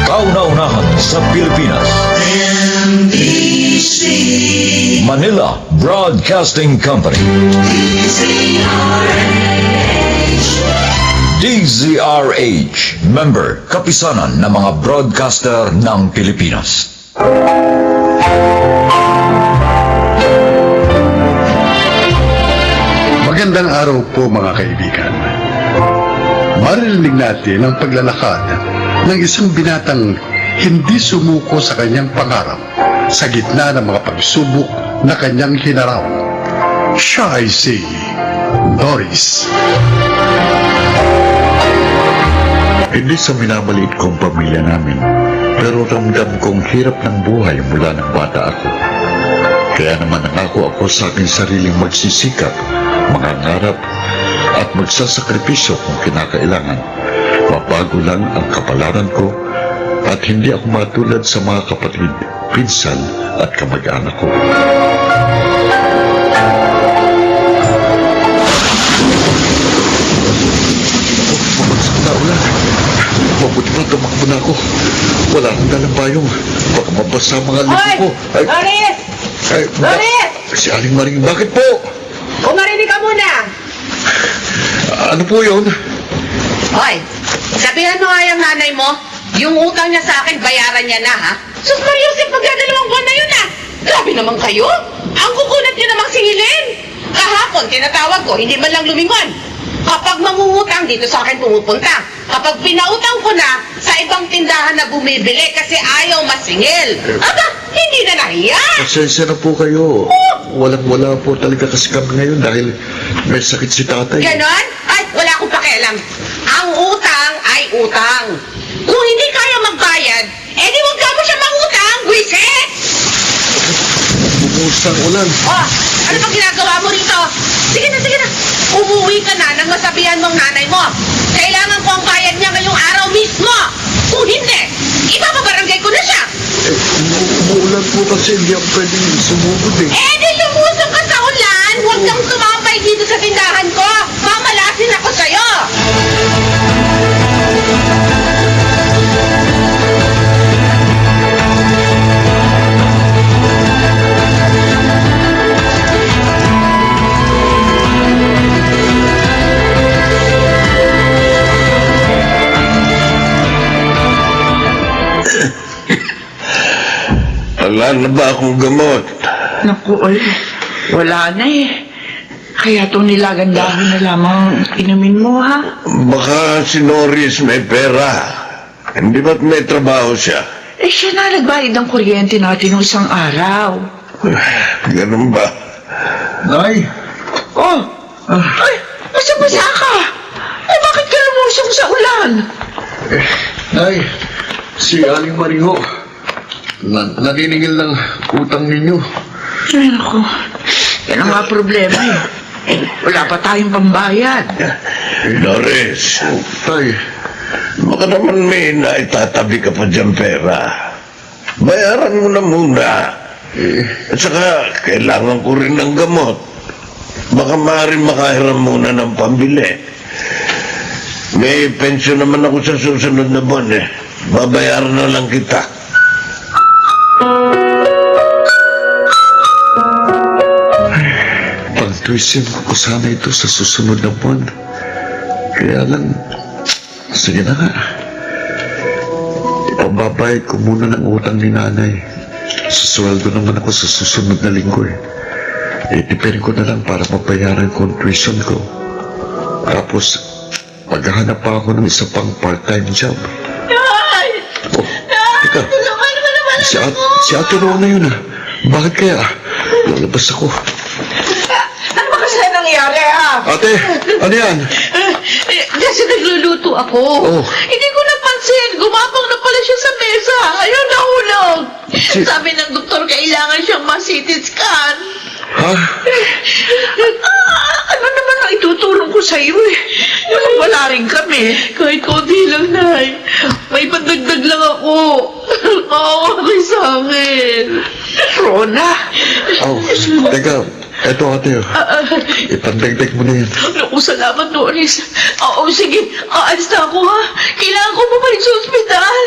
Kauna-unahan sa Pilipinas. NBC Manila Broadcasting Company. DZRH, member kapisanan ng mga broadcaster ng Pilipinas. Magandang araw po mga kaibigan. Maririnig natin ang paglalakad ng isang binatang hindi sumuko sa kanyang pangarap sa gitna ng mga pagsubok na kanyang hinarap. Siya ay si Doris. Hindi sa minamaliit kong pamilya namin, pero ramdam kong hirap ng buhay mula ng bata ako. Kaya naman nangako ako sa aking sariling magsisikap, mangangarap, at magsasakripisyo kung kinakailangan. Mabago lang ang kapalaran ko at hindi ako matulad sa mga kapatid, pinsan at kamag-anak ko. Pabagsak na ulan. Mabuti pa tumakbo na ako. Wala nang dalang payong. Baka mabasa ang mga lipo ko. Doris! Doris! Si Aling Maring, bakit po? Umarinig ka muna! Ano po yun? Hoy, sabihan mo nga yung nanay mo, yung utang niya sa akin, bayaran niya na, ha? Sus Mariusip, magdadalawang buwan na yun, ha? Grabe naman kayo! Ang kukunat niyo namang singilin! Kahapon, tinatawag ko, hindi man lang lumingon. Kapag mangungutang, dito sa akin pumupunta. Kapag pinautang ko na, sa ibang tindahan na bumibili kasi ayaw masingil. Aba, hindi na nahiya! Pasensya na po kayo. Walang-wala po talaga kasi kami ngayon dahil may sakit si tatay. Ganon? Ay, wala akong pakialam. Ang utang ay utang. Kung hindi kaya magbayad, edi huwag ka mo siya mangutang, Gwiset! Bumuhos ng ulan. Oh, ano bang ginagawa mo rito? Sige na, sige na. Umuwi ka na nang masabihan mong nanay mo. Kailangan ko ang bayad niya ngayong araw mismo. Kung hindi, ipapabarangay ko na siya. Umuulan po kasi hindi ako pwedeng sumugod eh. Edi lumusong ka sa ulan. Huwag kang tumapay dito sa tindahan ko. Mamalasin ako sa'yo. Wala na ba akong gamot? Naku, wala na eh. Kaya itong nilagang dahon na lamang inumin mo, ha? Baka si Norris may pera. Hindi ba't may trabaho siya? Eh, siya na nagbayad ng kuryente natin ng isang araw. Ganun ba? Nay, Oh! Ay, basa-basa ka! Eh, bakit ka lumusong sa ulan? Nay, si Aling Maring ho. Naniningil ng utang ninyo. Ay, naku. Yan ang mga problema eh. Wala pa tayong pambayad. Norris, Tay, baka naman may naitatabi ka pa dyan pera. Bayaran mo na muna. At saka, kailangan ko rin ng gamot. Baka maaaring makahiram muna ng pambili. May pensyon naman ako sa susunod na buwan eh. Babayaran na lang kita. Pagtuisin ko sana ito sa susunod na buwan. Kaya lang, sige na nga. Ipababayad ko muna ng utang ni nanay. Susweldo naman ako sa susunod na linggo eh. Itipirin ko na lang para mabayaran ko ang tuition ko. Tapos, maghahanap pa ako ng isa pang part-time job. Nay! Oh, teka. Tulungan mo naman Si Ate Rona yun ah. Bakit kaya? Lalabas ako. Ano ba kasi nangyari, ha? Ate, ano yan? Kasi nagluluto ako. Oh. Hindi ko napansin. Gumapang na pala siya sa mesa. Ayun, nahulog. Si- Sabi ng doktor, kailangan siyang ma-CT scan. Ha? Ano naman ang itutulong ko sa'yo eh? Wala rin kami. Kahit konti lang, Nay. May padagdag lang ako. Maawa kayo sa akin. Rona. Oh, teka. Eto ate, oh. Ipandagdag mo na yan. Naku, salamat, Doris. Oo, sige. Aalis na ako, ha? Kailangan ko bumalik sa ospital.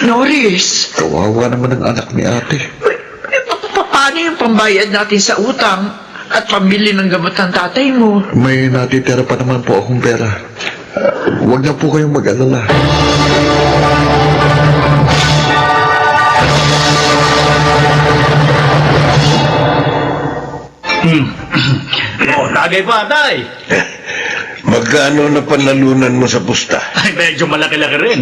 Doris, Kawawa naman ang anak ni ate. paano yung pambayad natin sa utang at pambili ng gamot ng tatay mo? May natitira pa naman po akong pera. Huwag na po kayong mag-alala. Tagay pa, tay. Magkano na panalunan mo sa pusta? Ay, medyo malaki-laki rin.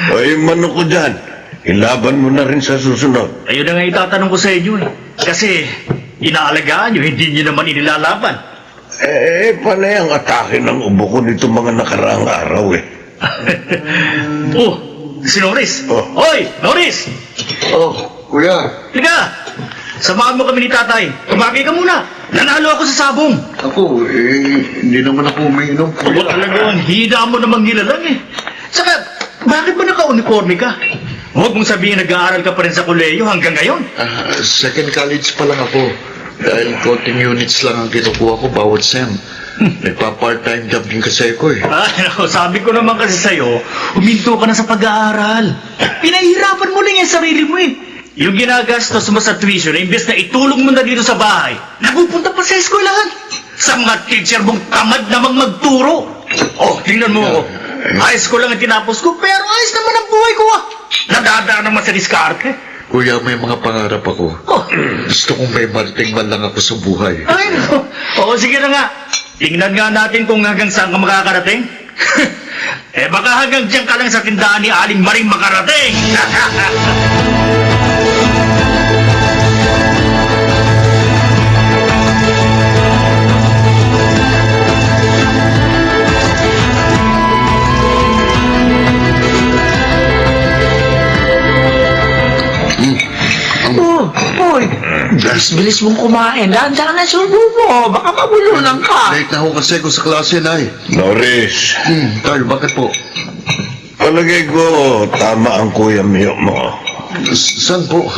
Ay, manok ko dyan. Ilaban mo na rin sa susunod. Ayun na nga itatanong ko sa inyo eh. Kasi, inaalagaan nyo, hindi nyo naman inilalaban. Panay ang atake ng ubo ko nito mga nakaraang araw eh. Oh, si Norris. Oh. Hoy, Norris! Oh, kuya. Liga! Samahan mo kami ni tatay. Tumagay ka muna. Nanalo ako sa sabong. Ako, hindi naman ako umiinom. Ako talagang hina mo namang nilalang eh. Saka, bakit ba naka-uniforme ka? Huwag mong sabihin nag-aaral ka pa rin sa koleyo hanggang ngayon. Second college pa lang ako. Dahil counting units lang ang kinukuha ko bawat sem. Nagpa-part-time job din kasi ako eh. Ay, naku, sabi ko naman kasi sa'yo, huminto ka na sa pag-aaral. Pinahihirapan mo lang yung sarili mo eh. Yung ginagastos mo sa tuition, imbes na itulong mo na dito sa bahay, napupunta pa sa eskwelahan. Sa mga teacher mong tamad namang magturo. Oh, tingnan mo ako. High school lang ang tinapos ko, pero ayos naman ang buhay ko ah. Nadadaan naman sa diskarte. Kuya, may mga pangarap ako. Oh. Gusto kong may marating man lang ako sa buhay. Ay, no. Oo, sige na nga. Tingnan nga natin kung hanggang saan ka makakarating. Baka hanggang dyan ka lang sa tindahan ni Aling Maring makarating. Oh, boy. Bilis mong kumain. Dahan-dahan na subo mo. Baka mabulunan ka. Late na ako kasi ako sa klase, Nay. Norris, Tayo, bakit po? palagay ko tama ang kuya Mio mo. Saan po?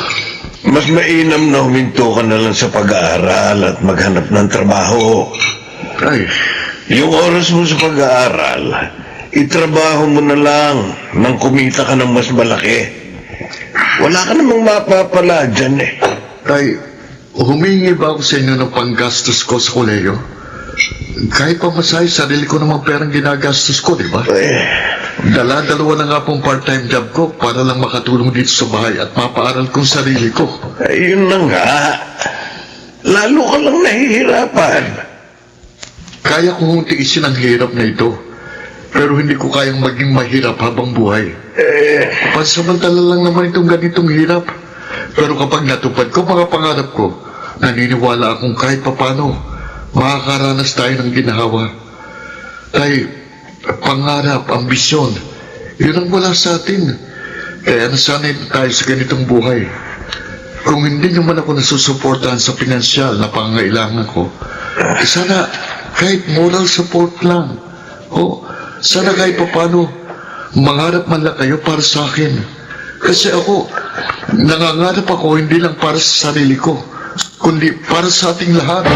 Mas mainam na huminto ka na lang sa pag-aaral at maghanap ng trabaho. Ay, Yung oras mo sa pag-aaral, itrabaho mo na lang nang kumita ka ng mas malaki. Wala ka namang mapapala dyan eh. Tay, humingi ba ako sa inyo ng panggastos ko sa koleyo? Kahit pa masaya, sarili ko namang perang ginagastos ko, di ba? Dala-dalawa na nga pong part-time job ko para lang makatulong dito sa bahay at mapaaral kong sarili ko. Ayun na nga. Lalo ka lang nahihirapan. Kaya kong tiisin ang hirap na ito, pero hindi ko kayang maging mahirap habang buhay. Pansamantala lang naman itong ganitong hirap. Pero kapag natupad ko mga pangarap ko, naniniwala akong kahit papano, makakaranas tayo ng ginhawa. Tay, pangarap, ambisyon, yun ang wala sa atin. Kaya nasanay tayo sa ganitong buhay. Kung hindi nyo man ako nasusuportahan sa pinansyal na pangangailangan ko, sana kahit moral support lang. O sana kahit papano, mangarap man lang kayo para sa akin. Kasi ako, nangangarap ako hindi lang para sa sarili ko, kundi para sa ating lahat.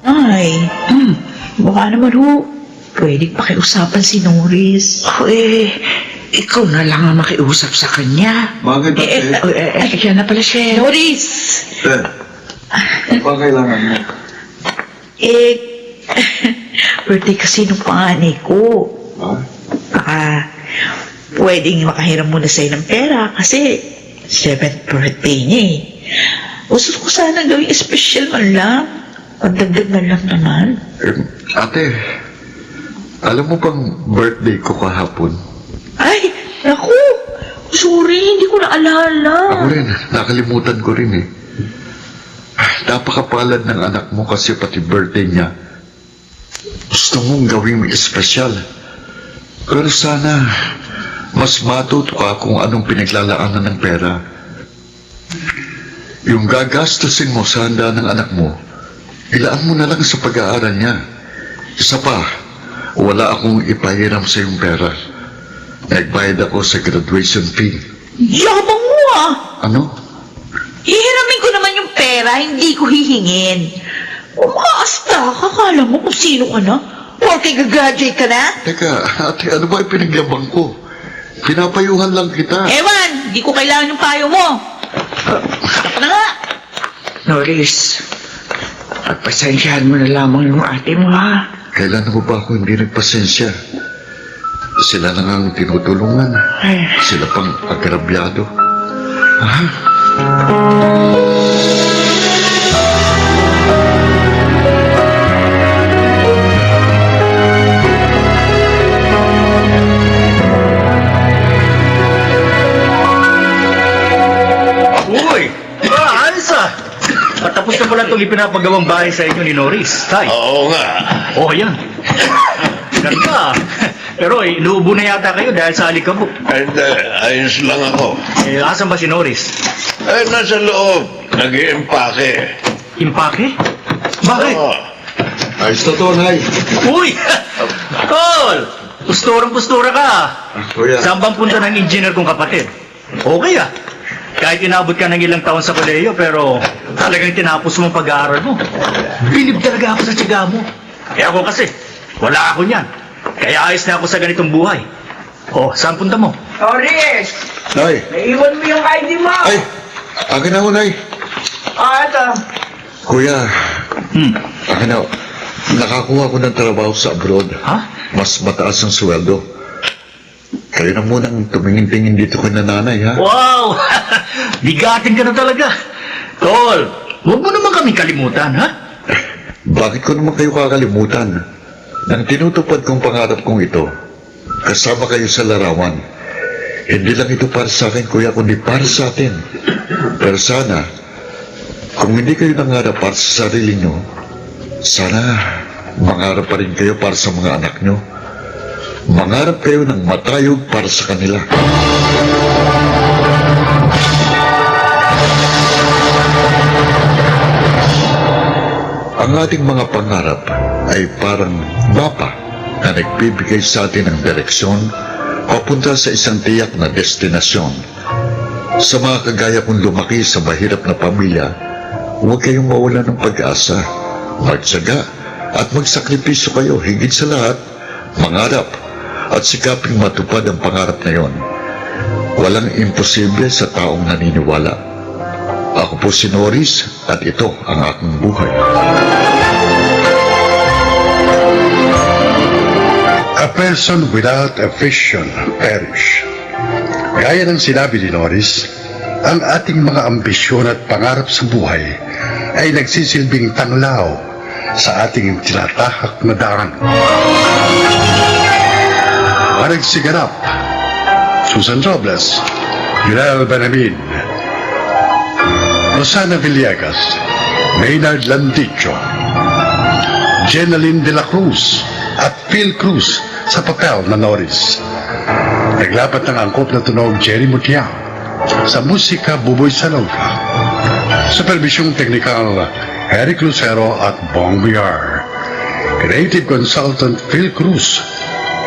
Ay, baka naman ho, pwedeng pakiusapan si Norris. Ikaw na lang ang makiusap sa kanya. Bakit ba, Kaya na pala siya. Norris! Ano ba kailangan mo? Birthday kasi nung panganay ko. Baka pwedeng makahiram muna sa'yo ng pera kasi 7th birthday niya eh. Gusto ko sana gawing special man lang. Pagdagdag na lang naman. Ate, alam mo bang birthday ko kahapon? Ay, naku! Sorry, hindi ko naalala. Ako rin, nakalimutan ko rin eh. Napakapalad ng anak mo kasi pati birthday niya. Gusto mong gawing espesyal. Pero sana, mas matuto ka kung anong pinaglalaanan ng pera. Yung gagastusin mo sa handa ng anak mo, ilaan mo na lang sa pag-aaral niya. Isa pa, wala akong ipahiram sa iyong pera. Nagbayad ako sa graduation fee. Yabang mo ah! Ano? Hihiramin ko naman yung pera, hindi ko hihingin. Umaasta, kakala mo kung sino ka na? Porque gagraduate ka na? Teka, ate, ano ba ipinaglabang ko? Pinapayuhan lang kita. Ewan, di ko kailangan yung payo mo. Stop na nga. Norris, pagpasensyahan mo na lamang yung ate mo ha. Kailan mo ba ako hindi nagpasensya? Sila na ang tinutulungan. Ay. Sila pang agrabyado. Uy! Ayos ah! Patapos na pala itong ipinapagawang bahay sa inyo ni Norris. Tay. Oo nga. Oh, yan. Ganda. Pero inuubo na yata kayo dahil sa alikabok. And, ayos lang ako. Asan ba si Norris? Nasa loob. Nag-iimpake. Impake? Bakit? Oo. Ayos na to, Nay. Uy! Tol! Pusturang-pustura ka. Kuya. Saan bang punta ng engineer kong kapatid? Okay ah. Kahit inabot ka ng ilang taon sa kolehiyo, pero talagang tinapos mo ang pag-aaral mo. Bilib talaga ako sa tiyaga mo. Eh ako kasi, wala ako niyan. Kaya ayos na ako sa ganitong buhay. Oh, saan punta mo? Norris, Nay. naiwan mo yung ID mo. Ay! Akin na ho, Nay. Ito. Kuya, Hmm. akin na ho. Nakakuha ko ng trabaho sa abroad. Ha? Mas mataas ang sweldo. Kayo na munang tumingin-tingin dito kay nanay, ha? Wow! Bigatin ka na talaga. Tol, huwag mo naman kami kalimutan, ha? Bakit ko naman kayo kakalimutan? Nang tinutupad kong pangarap kong ito, kasama kayo sa larawan. Hindi lang ito para sa akin, kuya, kundi para sa atin. Pero sana, kung hindi kayo nangarap para sa sarili nyo, sana mangarap pa rin kayo para sa mga anak nyo. Mangarap kayo ng matayog para sa kanila. Ang ating mga pangarap ay parang mapa na nagbibigay sa atin ng direksyon papunta sa isang tiyak na destinasyon. Sa mga kagaya kong lumaki sa mahirap na pamilya, huwag kayong mawala ng pag-asa. Magtyaga at magsakripisyo kayo, higit sa lahat, mangarap at sikaping matupad ang pangarap na yon. Walang imposible sa taong naniniwala. Ako po si Norris at ito ang aking buhay. A person without a vision perish. Gaya ng sinabi ni Norris, ang ating mga ambisyon at pangarap sa buhay ay nagsisilbing tanglaw sa ating tinatahak na daan. Nagsiganap, Susan Robles, Yurel Benamin, Rosana Villegas, Maynard Landicho, Jenaline de la Cruz at Phil Cruz sa papel na Norris. Naglapat ng angkop na tunog Jerry Mutiao, sa musika Buboy Salonga, supervisyong teknikal Eric Lucero at Bong Villar, creative consultant Phil Cruz,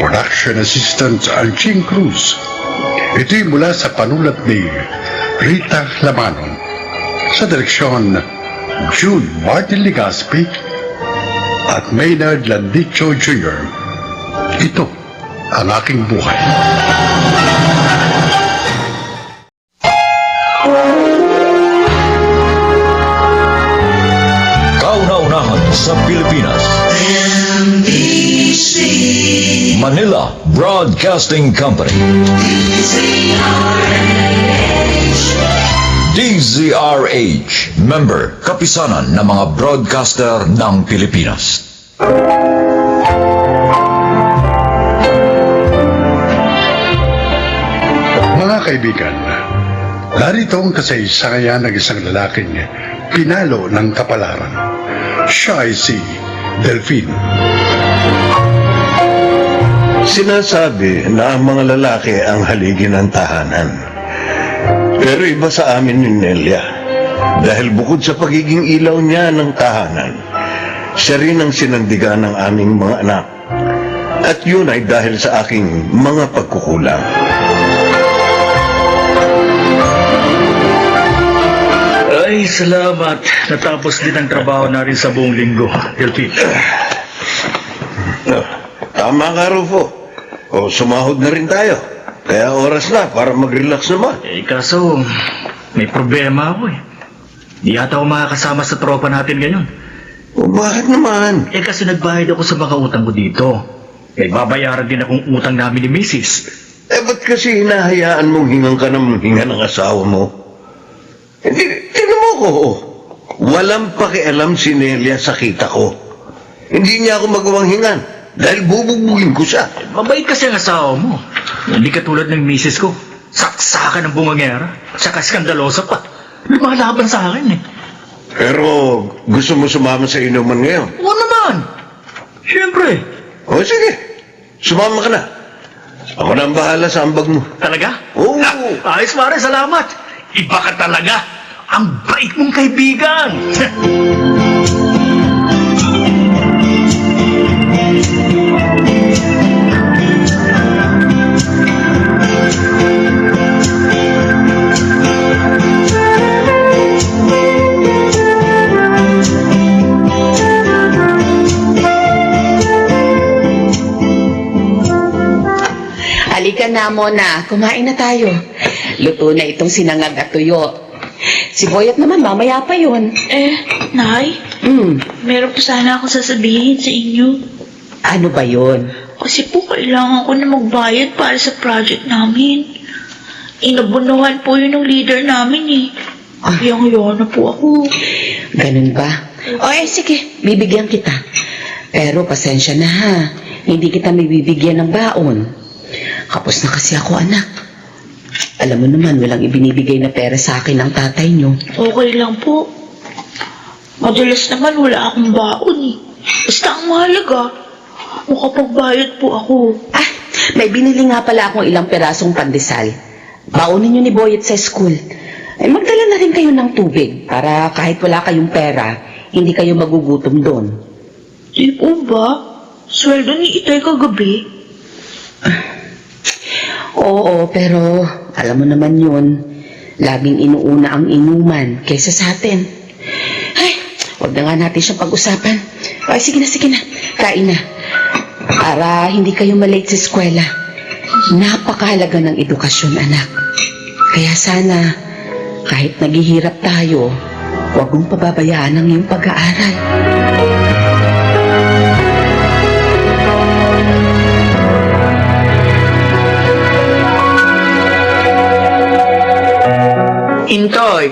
production assistant Anching Cruz. Ito'y mula sa panulat ni Rita Lamanon, sa direksyon Jude Martin Ligaspi at Maynard Landicho Jr. Ito ang aking buhay. Kauna-unahan sa Pilipinas. Manila Broadcasting Company. DZRH, member, kapisanan ng mga broadcaster ng Pilipinas. Mga kaibigan, narito ang kasaysayan ng isang lalaking pinalo ng kapalaran. Siya ay si Delphine. Sinasabi na ang mga lalaki ang haligi ng tahanan. Pero iba sa amin ni Nelia. Dahil bukod sa pagiging ilaw niya ng tahanan, siya rin ang sinandigan ng aming mga anak. At yun ay dahil sa aking mga pagkukulang. Ay, salamat. Natapos din ang trabaho na rin sa buong linggo. Healthy. Tama ka, Rufo. O, sumahod na rin tayo. Kaya oras na para mag-relax naman. Kaso, may problema ako Di yata ako makakasama sa tropa natin ngayon. O, bakit naman? Kasi nagbayad ako sa mga utang ko dito. Babayaran din akong utang namin ni Mrs. Ba't kasi hinahayaan mong hingang ka ng hinga ng asawa mo? Hindi, tignan mo ko. Walang pakialam si Nelia sa kita ko. Hindi niya ako magawang hingan dahil bubugbugin ko siya. Mabait kasi ang asawa mo. Hindi katulad ng Mrs. ko. Saksakan ng bungangera. Saka skandalosa pa. Lumalaban sa akin Pero gusto mo sumama sa inuman ngayon? Oo naman. Siyempre. O sige, sumama ka na. Ako na ang bahala sa ambag mo. Talaga? Oo. Ayos pare, salamat. Iba ka talaga. Ang bait mong kaibigan. Halika na, Mona. Kumain na tayo. Luto na itong sinangag at tuyo. Si Boyet naman, mamaya pa yun. Nay, Hmm, meron po sana ako sasabihin sa inyo. ano ba yun? Kasi po kailangan ko na magbayad para sa project namin. Inabunuhan po yun ng leader namin Yang na po ako. Ganun ba? O sige, bibigyan kita. Pero pasensya na ha. Hindi kita may bibigyan ng baon. Kapos na kasi ako, anak. Alam mo naman, walang ibinibigay na pera sa akin ng tatay nyo. Okay lang po. Madalas naman wala akong baon Basta ang mahalaga, makapagbayad po ako. May binili nga pala akong ilang perasong pandesal. Baonin nyo ni Boyet sa school. Magdala na rin kayo ng tubig para kahit wala kayong pera, hindi kayo magugutom doon. Di po ba? Sweldo ni Itay kagabi. Oo, pero alam mo naman yun, laging inuuna ang inuman kaysa sa atin. Ay, wag na nga natin siyang pag-usapan. Ay, sige na, kain na. Para hindi kayo malate sa eskwela. Napakahalaga ng edukasyon, anak. Kaya sana, kahit naghihirap tayo, huwag mong pababayaan ang iyong pag-aaral. Intoy,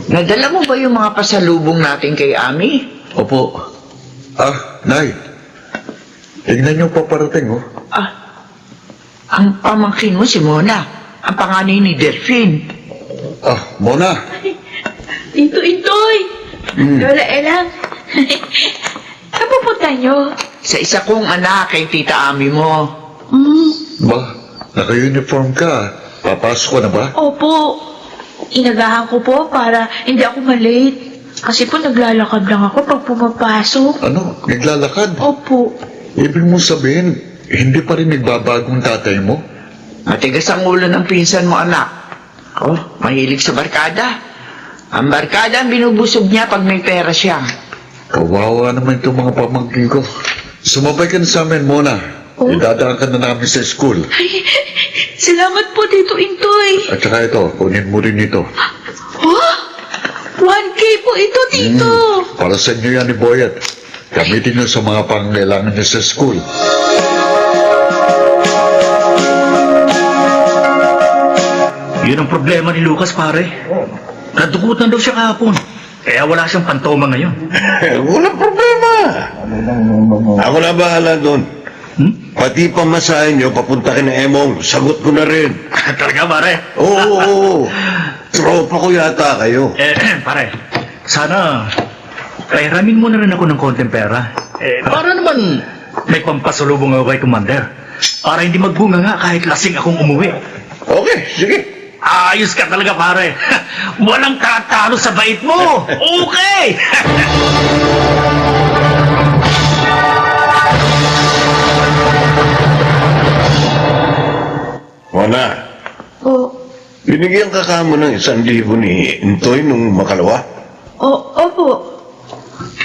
nadala mo ba yung mga pasalubong natin kay Ami? Opo. Nay. Tignan niyo pa parating, Ang pamangkin mo si Mona, ang panganay ni Delphine. Mona. Tito Intoy! Lola Elang! Saan pupunta nyo? Sa isa kong anak kay Tita Ami mo. Ba, naka-uniform ka. Papasok ka na ba? Opo. Inagahan ko po para hindi ako malate. Kasi po naglalakad lang ako pag pumapasok. Ano? Naglalakad? Opo. Ibig mong sabihin, hindi pa rin nagbabagong tatay mo? Matigas ang ulo ng pinsan mo, anak. Mahilig sa barkada. Ang barkada ang binubusog niya pag may pera siya. Kawawa naman itong mga pamangkin ko. Sumabay ka na sa amin, Mona. Idadaan ka na namin sa school. Ay, salamat po, Tito Intoy. At saka ito, kunin mo rin ito. 1K po ito, Tito. Para sa inyo yan ni Boyet. Gamitin nyo sa mga pangailangan niyo sa school. Yun ang problema ni Lucas, pare. Nadugutan daw siya kahapon. Kaya wala siyang pantoma ngayon. Walang problema. Ako na bahala doon. Pati pamasahin nyo, papunta kina Emong, sagot ko na rin. Talaga, pare? Oo. Tropa ko yata kayo. Pare, sana pairamin mo na rin ako ng konting pera. Para naman may pampasalubong ako kay Commander. Para hindi magbunga nga kahit lasing akong umuwi. Okay, sige. Ayos ka talaga, pare. Walang tatalo sa bait mo. Okay! Mona, O, binigyan ka kamo ng 1,000 ni Intoy nung makalawa? opo.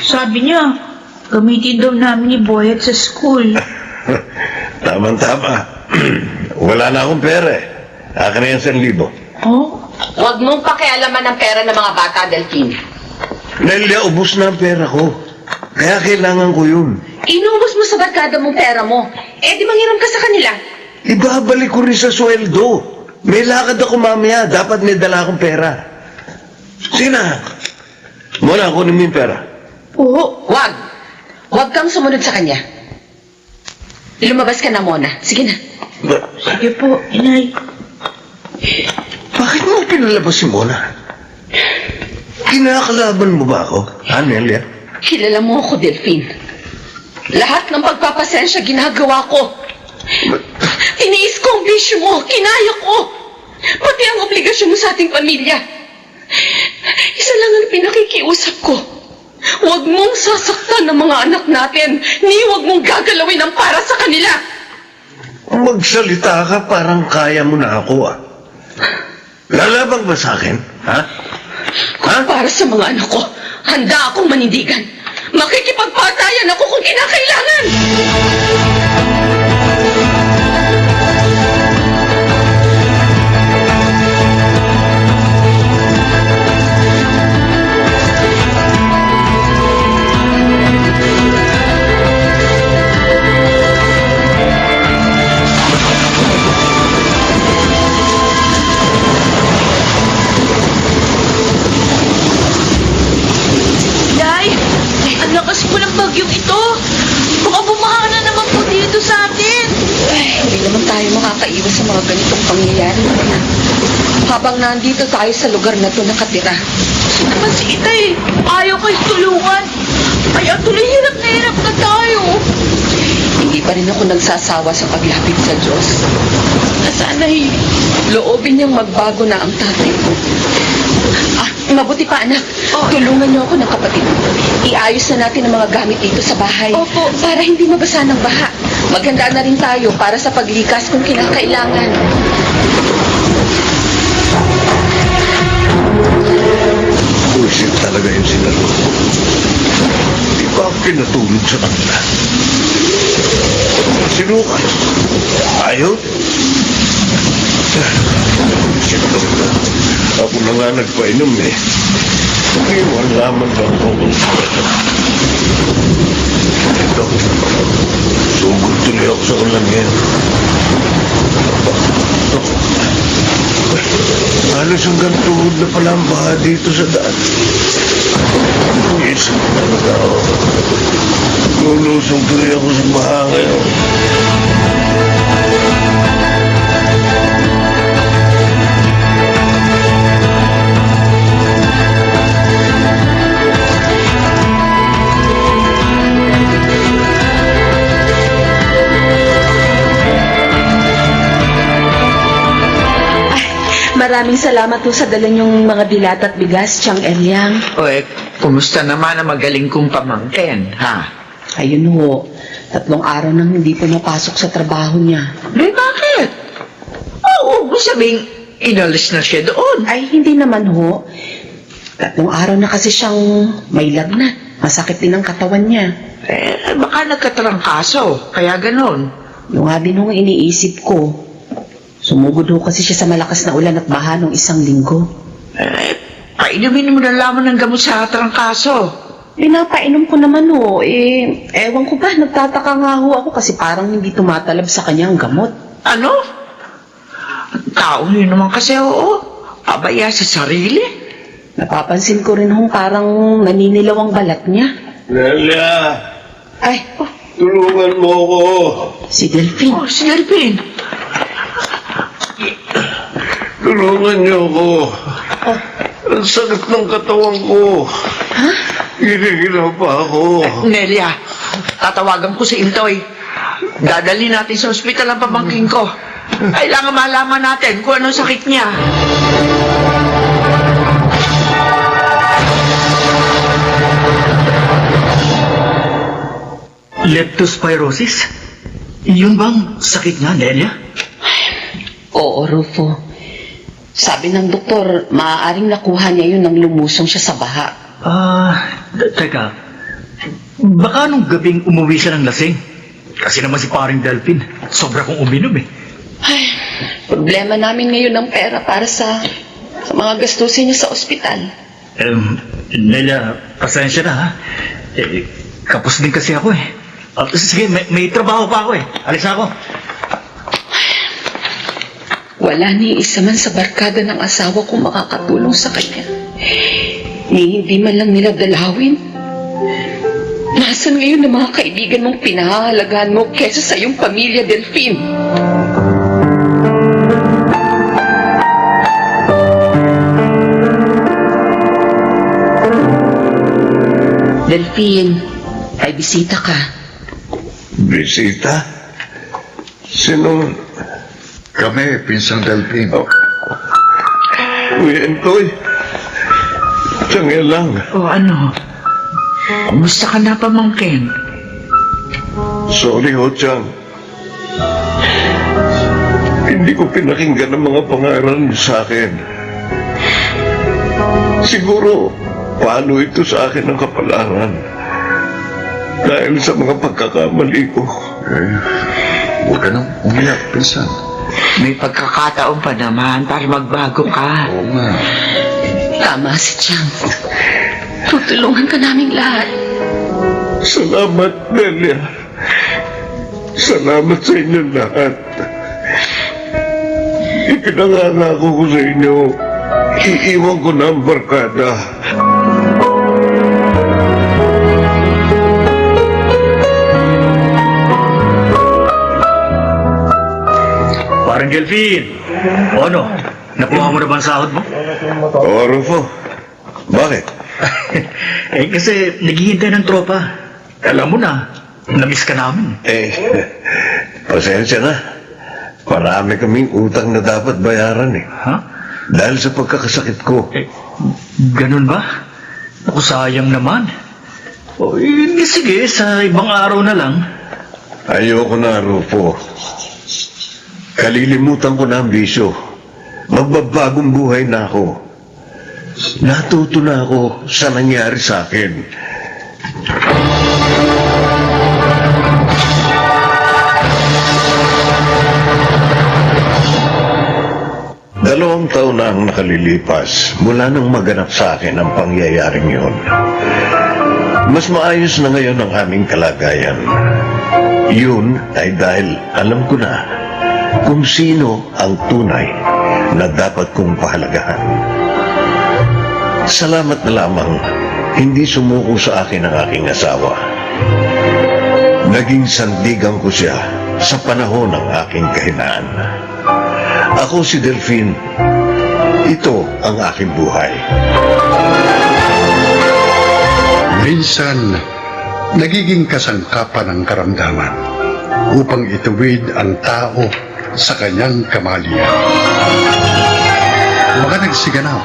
Sabi niya, gamitin daw namin ni Boyet sa school. Tama-tama. Wala na akong pera eh. Akin na yung 1,000. Oh? Huwag mong pakialaman ng pera ng mga bata, Delphine. Nelia, ubus na ang pera ko. Kaya kailangan ko yun. Inubos mo sa barkada mong pera mo. Eh, di manghiram ka sa kanila. Ibabalik ko rin sa sweldo. May lakad ako mamaya. Dapat may dala akong pera. Sina? Muna, kunin mo yung pera. Oo. Huwag. Huwag kang sumunod sa kanya. Lumabas ka na, Mona. Sige na. Sige po, inay. Bakit mo pinalabas si Mona? Kinakalaban mo ba ako? Ha, Nelia? Kilala mo ako, Delphine. Lahat ng pagpapasensya ginagawa ko. Tiniis ko ang bisyo mo. Kinaya ko. Pati ang obligasyon mo sa ating pamilya. Isa lang ang pinakikiusap ko. Huwag mong sasaktan ng mga anak natin, ni huwag mong gagalawin ang para sa kanila. Magsalita ka parang kaya mo na ako, ah. Lalabang ba sa akin? Ha? Ha? Para sa mga anak ko, handa akong manindigan. Makikipagpatayan ako kung kinakailangan. Inay, ang lakas po ng bagyong ito. Baka bumaha na naman po dito sa atin. Ay, hindi naman tayo makakaiwas sa mga ganitong pangyayari. Mona. Habang nandito tayo sa lugar na to nakatira. Kasi naman si Itay, ayaw kayo tulungan. Kaya tuloy hirap na tayo. Hindi pa rin ako nagsasawa sa paglapit sa Diyos. Na sana'y Loobin niyang magbago na ang tatay ko. Mabuti pa anak. Tulungan niyo ako ng kapatid ko. Iayos na natin ang mga gamit dito sa bahay. Opo. Para hindi mabasa ng baha. Maghanda na rin tayo para sa paglikas kung kinakailangan. Bullshit talaga yung sinalo. Di ba ako pinatulog sa kanila? Sinukat. Ayaw? Bullshit talaga. Ako na nga nagpainom eh. Ngayon, laman lang ako kung ito. Sugod tuloy ako sa ulan ngayon. Halos hanggang tuhod na pala ang baha dito sa daan. Isip talaga ako. Lulusong tuloy ako sa baha ngayon. Maraming salamat po sa dala niyong mga dilat at bigas, Chang Elyang. O kumusta naman ang magaling kong pamangkin, ha? Ayun ho, 3 araw nang hindi po napasok sa trabaho niya. Bakit? Oo, sabing inalis na siya doon. Ay, hindi naman ho. 3 araw na kasi siyang may lagnat. Masakit din ang katawan niya. Baka nagkatrangkaso, kaya ganon. Yung nga din ho ang iniisip ko. Sumugod ho kasi siya sa malakas na ulan at baha nung 1 linggo. Painumin mo na lamang ng gamot sa trangkaso. Pinapainom ko naman ho. Ewan ko ba, nagtataka nga ho ako kasi parang hindi tumatalab sa kanya ang gamot. Ano? Tao yun naman kasi, oo. Pabaya sa sarili. Napapansin ko rin ho parang naninilaw ang balat niya. Nelia, Ay, tulungan mo ako. si Delphine. Oh, si Alvin. Tulungan niyo ako. Ang sakit ng katawan ko. Ha? Hinihilaw pa ako. Nelia, tatawagan ko si Intoy. Dadali natin sa ospital ang pamangkin ko. Kailangan malaman natin kung anong sakit niya. Leptospirosis? Yun bang sakit nga, Nelia? Oo, Rufo. Sabi ng doktor, maaaring nakuha niya yun nang lumusong siya sa baha. Teka. Baka nung gabing umuwi siya ng lasing. Kasi naman si paring Delphine, sobra kong uminom eh. Ay, problema namin ngayon ng pera para sa mga gastusin niya sa ospital. Nelia, pasensya na ha. Kapos din kasi ako eh. Sige, may trabaho pa ako eh. Alis na ako. Wala ni isa man sa barkada ng asawa ko makakatulong sa kanya. Ni hindi man lang nila dalawin. Nasaan ngayon ang mga kaibigan mong pinahahalagahan mo kesa sa iyong pamilya, Delphine? Delphine, ay bisita ka. Bisita? Sinong... Kami, Pinsang Delphine. Uy, Entoy. Tiyangin lang. O ano? Kumusta ka na, pamangkin? Sorry, Ho Chang. Hindi ko pinakinggan ang mga pangaral niyo sa akin. Siguro, paano ito sa akin ang kapalaran? Dahil sa mga pagkakamali ko. Huwag ka nang umiyak, Pinsan. May pagkakataon pa naman para magbago ka. Oo nga. Tama si Chang. Tutulungan ka naming lahat. Salamat, Nelia. Salamat sa inyo lahat. Ipinangangako ko sa inyo, iiwan ko na ang barkada. Parang Delphine. O ano? Nakuha mo na ba ang sahod mo? Oo, Rufo. Bakit? Kasi naghihintay ng tropa. Alam mo na, namiss ka namin. Pasensya na. Marami kaming utang na dapat bayaran eh. Ha? Dahil sa pagkakasakit ko. Ganun ba? Ako sayang naman. Sige, sa ibang araw na lang. Ayoko na, Rufo. Kalilimutan ko na ang bisyo. Magbabagong buhay na ako. Natuto na ako sa nangyari sa akin. Dalawang taon na ang nakalilipas mula nang maganap sa akin ang pangyayaring yun. Mas maayos na ngayon ang aming kalagayan. Yun ay dahil alam ko na kung sino ang tunay na dapat kong pahalagahan. Salamat na lamang hindi sumuko sa akin ang aking asawa. Naging sandigan ko siya sa panahon ng aking kahinaan. Ako si Delphine. Ito ang aking buhay. Minsan, nagiging kasangkapan ng karamdaman upang ituwid ang tao sa kanyang kamalian. Mga nagsiganap,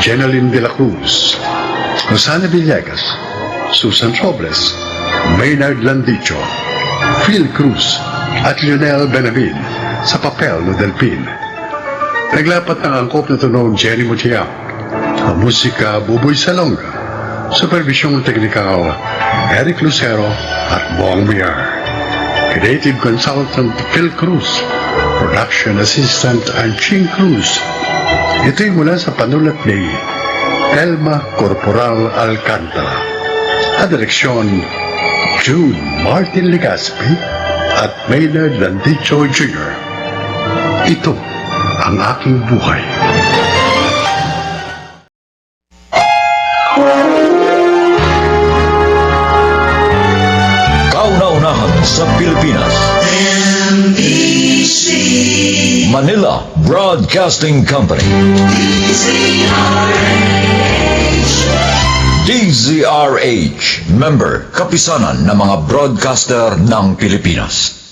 Jeneline de la Cruz, Rosana Villegas, Susan Robles, Maynard Landicho, Phil Cruz, at Lionel Benavin sa papel ni Delphine. Naglapat ng angkop na tunog Jenny Mutiang, ang musika Buboy Salonga, supervisyong teknikal Eric Lucero at Bong Miar. Creative Consultant Phil Cruz, Production Assistant Anching Cruz. Ito'y mula sa panulat ni Elma Corporal Alcantara. At direksyon, June Martin Legaspi at Maynard Landicho Jr. Ito ang aking buhay. Kauna-unahan sa Pilipinas. Manila Broadcasting Company. DZRH. Member, kapisanan ng mga broadcaster ng Pilipinas.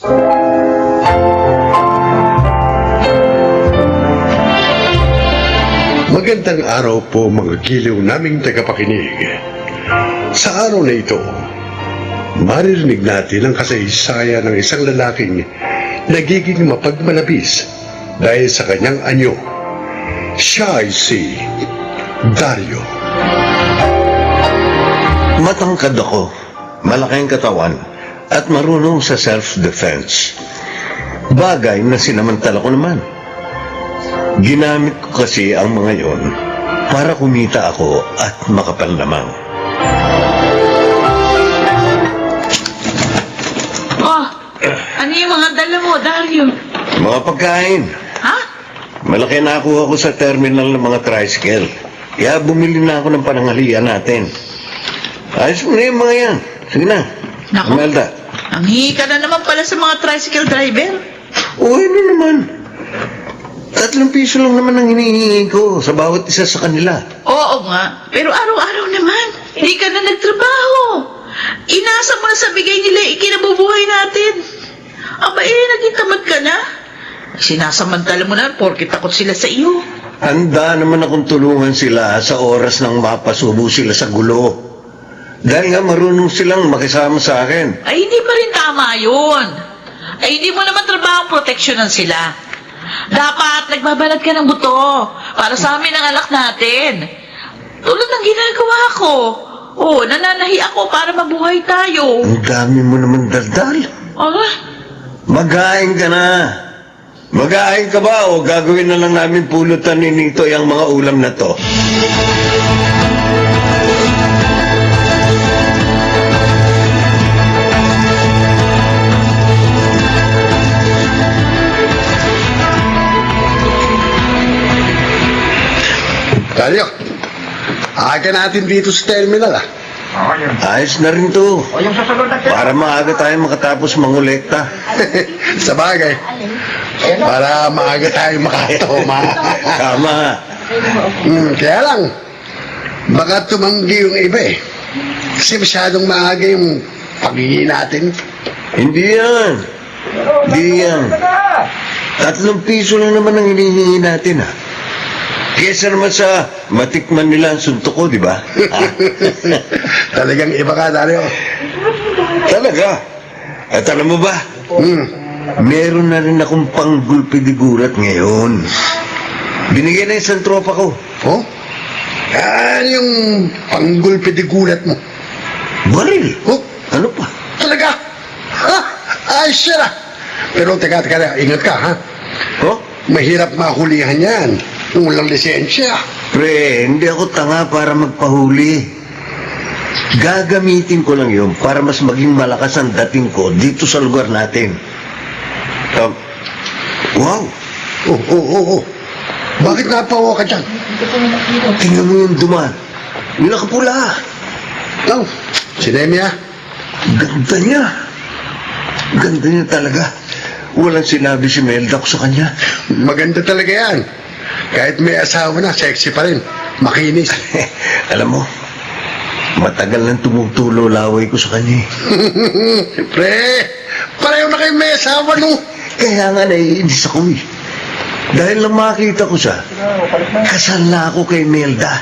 Magandang araw po mga giliw naming tagapakinig. Sa araw na ito, maririnig natin ang kasaysayan ng isang lalaking nagiging mapagmalabis dahil sa kanyang anyo. Siya ay si Dario. Matangkad ako, malaking katawan, at marunong sa self-defense. Bagay na sinamantala ko naman. Ginamit ko kasi ang mga yon para kumita ako at makapanlamang. Oh, ano yung mga dala mo, Dario? Mga pagkain. Ha? Malaki na ako sa terminal ng mga tricycle. Kaya bumili na ako ng pananghalian natin. Ayos mo na yung mga yan. Sige na. Naku. Imelda. Ang hihi ka na naman pala sa mga tricycle driver. O ano naman. 3 piso lang naman ang hinihingi ko sa bawat isa sa kanila. Oo nga, pero araw-araw naman. Hindi ka na nagtrabaho. Inasa mo na sa bigay nila ikinabubuhay natin. Aba naging tamad ka na. Sinasamantala mo na porkit takot sila sa iyo. Handa naman akong tulungan sila sa oras ng mapasubo sila sa gulo. Dahil nga marunong silang makisama sa akin. Ay, hindi pa rin tama yun. Ay, hindi mo naman trabaho proteksyonan sila. Dapat nagbabalat ka ng buto para sa amin ang anak natin. Tulad ng ginagawa ko. Oo, nananahi ako para mabuhay tayo. Ang dami mo naman daldal. Ah, Mag-aing ka na. Mag-aing ka ba o gagawin na lang namin pulutan ni Nito yung mga ulam na to? Dario, aga natin dito sa terminal ah. Ayos na rin to. Para maaga tayo makatapos mangolekta. Sa bagay. Para maaga tayo makatoma. Tama. Kaya lang, baka tumanggi yung iba eh. Kasi masyadong maaga yung paghingi natin. Hindi yan. Hindi yan. 3 piso lang naman ang hinihingi natin, ha? Kesa naman sa matikman nila ang suntok ko, di ba? Ha? Talagang iba ka, Dario. Talaga? At alam mo ba, meron na rin akong panggulpi-digurat ngayon. Binigyan na isang tropa ko. Oh? Ano yung panggulpi-digulat mo? Baril. Oh? Ano pa? Talaga? Ha? Ay, siya. Pero teka, ingat ka, ha? Oh? Mahirap mahulihan yan. Kung walang lisensya. Pre, hindi ako tanga para magpahuli. Gagamitin ko lang yun para mas maging malakas ang dating ko dito sa lugar natin. Wow! Oh. Bakit napawa ka dyan? Tingnan mo yung duman. Yung nakapula. Oh, si Nemia. Ganda niya. Ganda niya talaga. Walang sinabi si Melda ko sa kanya. Maganda talaga yan. Kahit may asawa na, sexy pa rin. Makinis. Alam mo, matagal nang tumutulo laway ko sa kanya. Pre, pareho na kayo may asawa, no? Kaya nga naiinis ako eh. Dahil lang makita ko siya, kasal na ako kay Melda.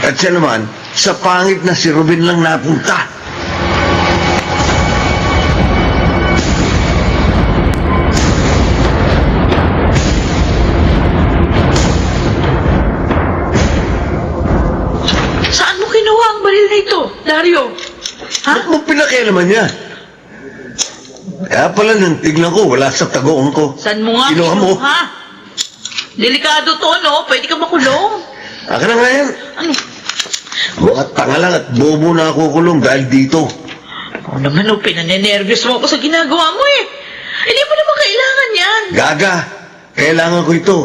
At siya naman, sa pangit na si Ruben lang napunta. saan mo kinuha ang baril na ito, Dario? Ha? Ba't mo pinakialaman yan? Kaya pala nang tignan ko, wala sa tagoong ko. Saan mo nga Kinuha mo? kinuha? Delikado to, no? Pwede ka makulong. Akin na nga yan. Ano? Mga tanga lang at bobo na ako kulong dahil dito. Oo naman, pinanenervyos mo ako sa ginagawa mo eh. Hindi mo naman kailangan yan. Gaga, kailangan ko ito.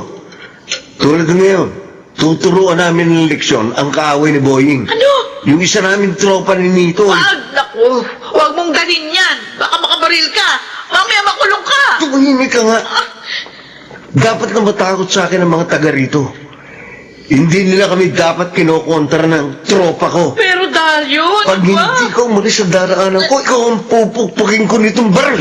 Tulad ngayon, tuturuan namin ng leksyon ang kaaway ni Boying. Ano? Yung isa namin tropa ni Nito. Wag, naku. Huwag mong dalhin yan. Baka makabaril ka. Mamaya makulong ka. Tumahimik ka nga. Dapat na matakot sa akin ang mga taga rito. Hindi nila kami dapat kinokontra ng tropa ko. Pero Dario, ano Pag ba? hindi ka umalis sa daraanan ko, ikaw ang pupukpukin ko nitong baril.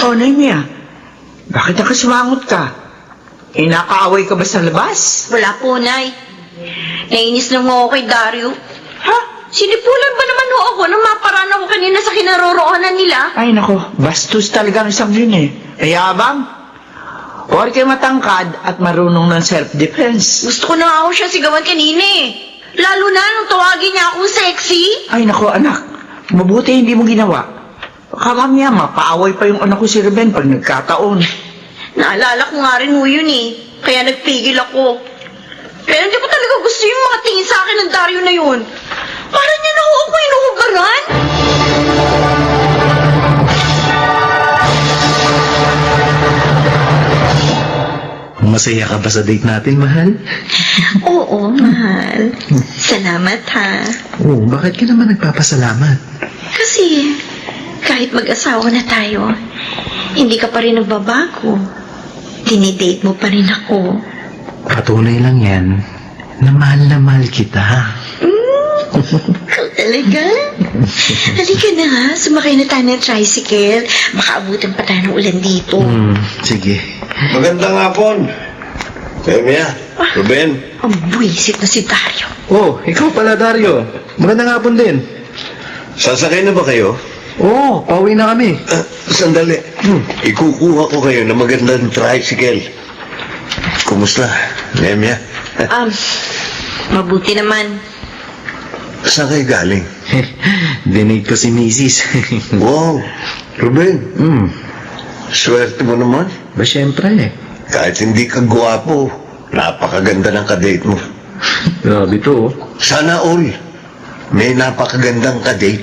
Oh, Nemia, Bakit nakasimangot ka? Nakaaway ka ba sa labas? Wala po, Nay. Nainis lang ako kay Dario. Ha? Sinipulan ba naman ho ako nang maparaan ako kanina sa kinaroroonan nila? Ay nako, bastos talaga ang isang yun eh. Ayabang. Porke matangkad at marunong ng self-defense. Gusto ko na ako siya sigawan kanina eh. Lalo na nung tawagin niya akong sexy. Ay nako anak, mabuti hindi mo ginawa. Baka mamaya mapaaway pa yung anak ko si Ruben pag nagkataon. Naalala ko nga rin ho yun eh. Kaya nagpigil ako. Pero hindi ko talaga gusto yung mga tingin sa akin ng Dario na yun. Parang niya na ho ako inuhubaran. Masaya ka ba sa date natin, mahal? Oo, mahal. Salamat ha. Oo, bakit ka naman nagpapasalamat? Kasi kahit mag-asawa na tayo, hindi ka pa rin nagbabago. Dinidate mo pa rin ako. Patunay lang yan na mahal kita. Ikaw talaga? Halika na ha, sumakay na tayo ng tricycle. Baka abutan pa tayo ng ulan dito. Sige. Magandang hapon. Mia, Ruben. Ang buwisit na si Dario. Oh, ikaw pala, Dario. Magandang hapon din. Sasakay na ba kayo? Oo, pauwi na kami. Sandali. Ikukuha ko kayo ng magandang tricycle. Kumusta, Nemia? Mabuti naman. Saan kayo galing? Dinate ko si Mrs. Wow, Ruben. Swerte mo naman. Ba, syempre. Kahit hindi ka gwapo, napakaganda ng kadate mo. Grabe to, oh. Sana all, may napakagandang kadate.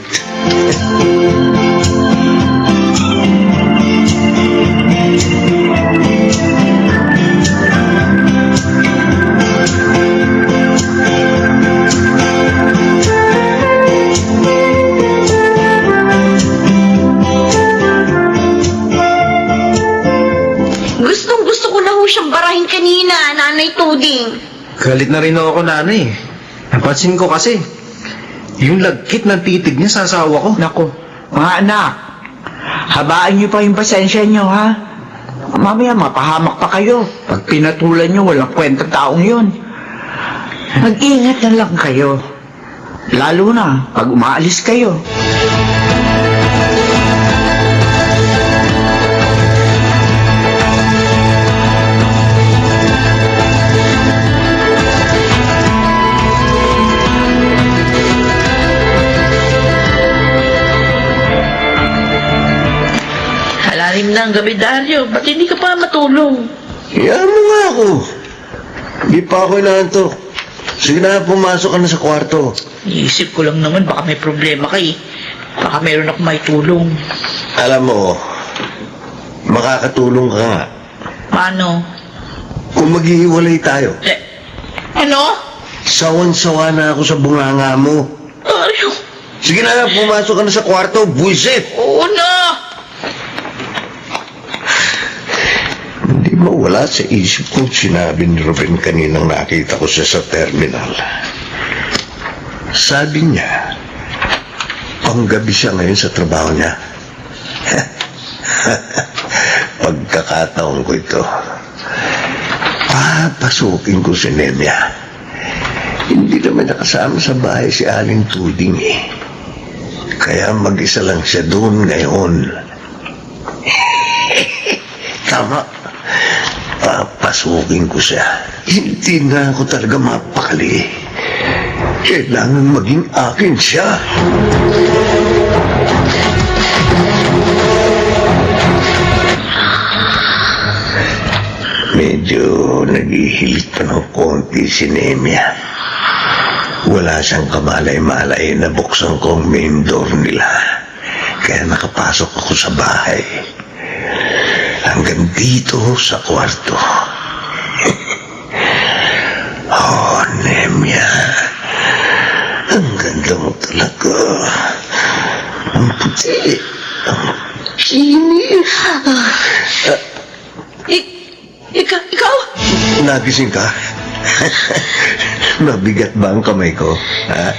Gustong gusto ko na ho siyang barahin kanina, Nanay Tuding. Galit na rin ako, nanay. Napansin ko kasi, yung lagkit ng titig niya sa asawa ko. Nako, mga anak, habaan niyo pa yung pasensya niyo ha. Mamaya mapahamak pa kayo. Pag pinatulan niyo, walang kwenta taong yun. Mag-ingat na lang kayo. Lalo na pag umaalis kayo. Halalim na ang gabi, Dario. Ba't hindi ka pa matulog? Iyan mo nga ako. Di pa ako inaantok. Sige na, pumasok ka na sa kwarto. Iisip ko lang naman, baka may problema ka eh. Baka meron ako may tulong. Alam mo, makakatulong ka nga. Paano? Kung maghihiwalay tayo, Ano? sawan-sawa na ako sa bunganga mo. Dario, Sige na, pumasok ka na sa kwarto, buisit! oo na! Hindi mawala sa isip kong sinabi ni Ruben kaninang nakita ko siya sa terminal. Sabi niya, panggabi siya ngayon sa trabaho niya. Pagkakataon ko ito, papasukin ko si Nemia. Hindi naman nakasama sa bahay si Aling Tuding eh. Kaya mag-isa lang siya doon ngayon. Tama. Papasukin ko siya. Hindi na ako talaga mapakali. Kailangan maging akin siya. Medyo naghihilig pa ng konti si Nemia. Wala siyang kamalay-malay na buksan ko ang main door nila. Kaya nakapasok ako sa bahay. Hanggang dito sa kwarto. Oh, Nemia. Ang ganda mo talaga. Ang puti. Ang kinis. Ikaw? Nagising ka? Mabigat ba ang kamay ko? Ha?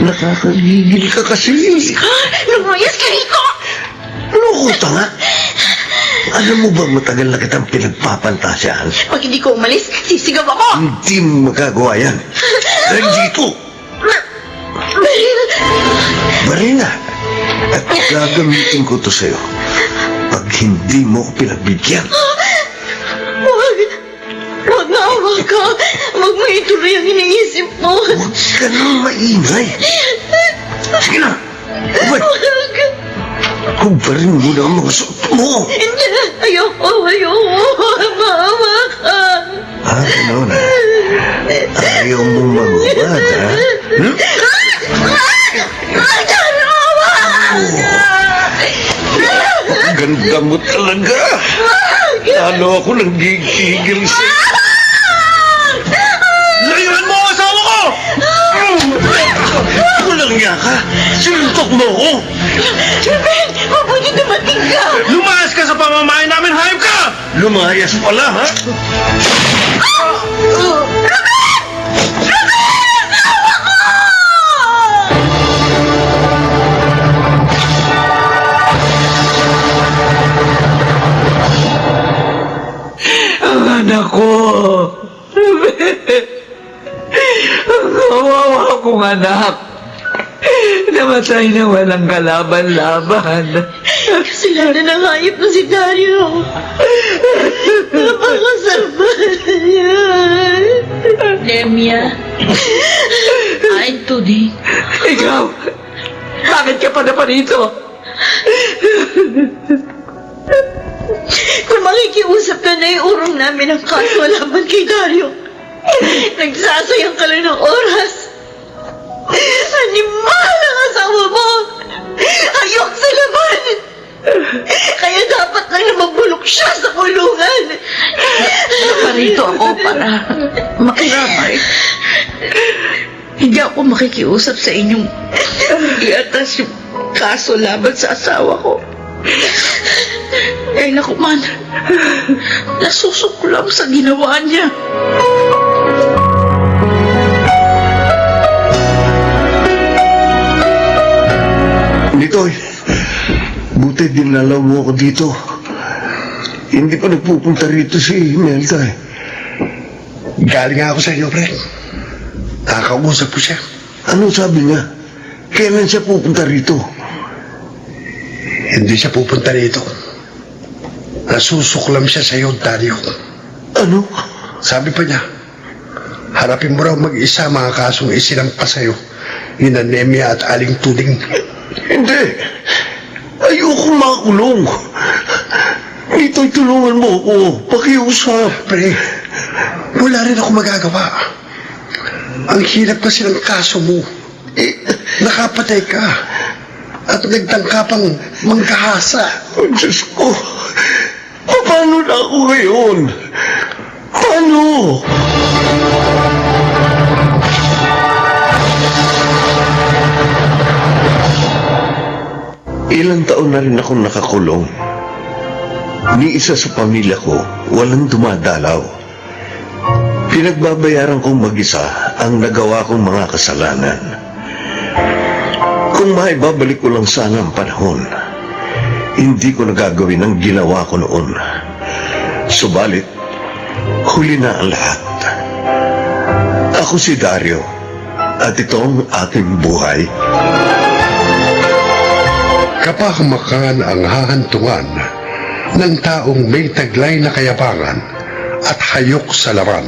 Nakakagigil ka kasi. Lumayas ka rito! Loko tanga. Alam mo ba matagal na kitang pinagpapantasyahan? Pag hindi ko umalis, sisigaw ako! Hindi mo magagawa yan. Dahil dito, Marina, at gagamitin ko to sa'yo pag hindi mo ko pinagbigyan. Huwag na, huwag ka. Huwag mo ituloy ang iniisip mo. Huwag ka nang maingay. Sige na, abay, kubarin mo na ang mga suot mo. Hindi, ayoko. Maawa ka. Ano na? Ayaw mo magubad, ha? Hmm? Ang ganda mo talaga. Lalo ako nanggigigil sa'yo. Layuan mo ang asawa ko! Walang niya ka. Sinuntok mo ako. Ben, mabuti dumating ka. Lumayas ka sa pamamahay namin, hayop ka! Lumayas pala, ha? Ang anak ko. Ang kawawa kong anak. Namatay na walang kalaban-laban. Kasalanan ng hayop na si Dario. Napakasama niya. Lemia. Ay, Tudi. Ikaw, bakit ka pa na pa rito? Kung makikiusap ka na iurong namin ang kaso laban kay Dario. Nagsasayang ka lang ng oras. Animal ang asawa mo. Ayok sa laban. Kaya dapat lang na magbulok siya sa kulungan. Naparito ako para makiramay. Hindi ako makikiusap sa inyong iatas yung kaso laban sa asawa ko. Dahil ako man, nasusuklam sa ginawa niya. Nitoy, buti dinalaw mo ako dito. Hindi pa nagpupunta rito si Imelda, eh. Galing nga ako sa inyo, pre. Nakakausap ko siya. Ano sabi niya? Kailan siya pupunta rito? Hindi siya pupunta rito. Nasusuklam siya sa iyo, Dario. Ano? Sabi pa niya, harapin mo raw mag-isa mga kasong isinampa sa iyo ni Nemia at Aling Tuding. Hindi. Ayoko makulong. Nitoy, tulungan mo ako. Pakiusap. Pre, wala rin ako magagawa. Ang hirap kasi ng kaso mo. Nakapatay ka. At nagtangka pang manggahasa. Oh, Diyos ko. Paano na ako ngayon? Paano? Ilang taon na rin akong nakakulong. Ni isa sa pamilya ko, walang dumadalaw. Pinagbabayaran kong mag-isa ang nagawa kong mga kasalanan. Kung maibabalik ko lang sana ang panahon, hindi ko nagagawin ang ginawa ko noon. Subalit, huli na ang lahat. Ako si Dario, at ito ang aking buhay. Kapahamakan ang hahantungan ng taong may taglay na kayabangan at hayok sa laban.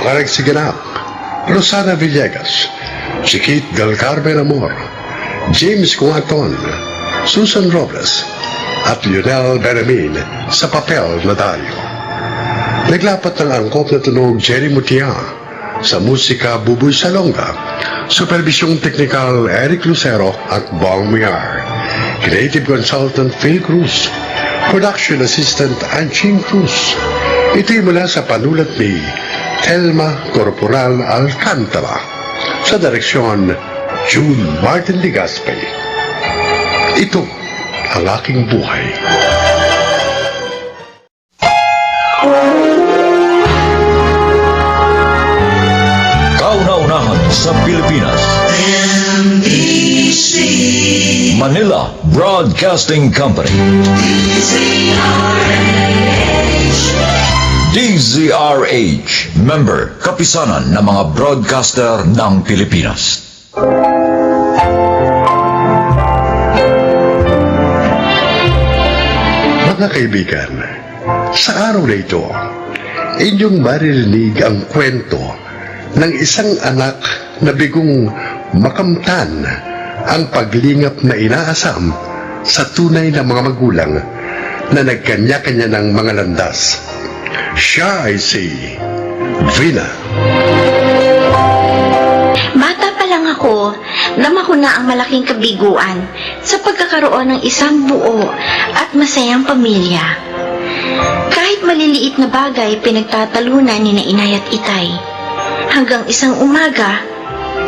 Mga nagsiganap, Rosana Villegas, Chiquit del Carmen Amor, James Cuaton, Susan Robles, at Lionel Beramin sa papel na Dario. Naglapat ng angkop na tunog Jerry Mutia, sa musika Buboy Salonga, supervisyong teknikal Eric Lucero at Bong Miar, creative consultant Phil Cruz, production assistant Anching Cruz. Ito'y mula sa panulat ni Telma Corporal Alcantara, sa direksyon June Martin Ligaspe. Ito ang aking buhay. Kauna-unahan sa Pilipinas. Manila Broadcasting Company. DZRH, member, kapisanan ng mga broadcaster ng Pilipinas. Mga kaibigan, sa araw na ito, inyong maririnig ang kwento ng isang anak na bigong makamtan ang paglingap na inaasam sa tunay na mga magulang na nagkanya-kanya ng mga landas. Siya ay si Vina. Bata pa lang ako, dama ko na ang malaking kabiguan sa pagkakaroon ng isang buo at masayang pamilya. Kahit maliliit na bagay pinagtatalunan ni na inay at itay. Hanggang isang umaga,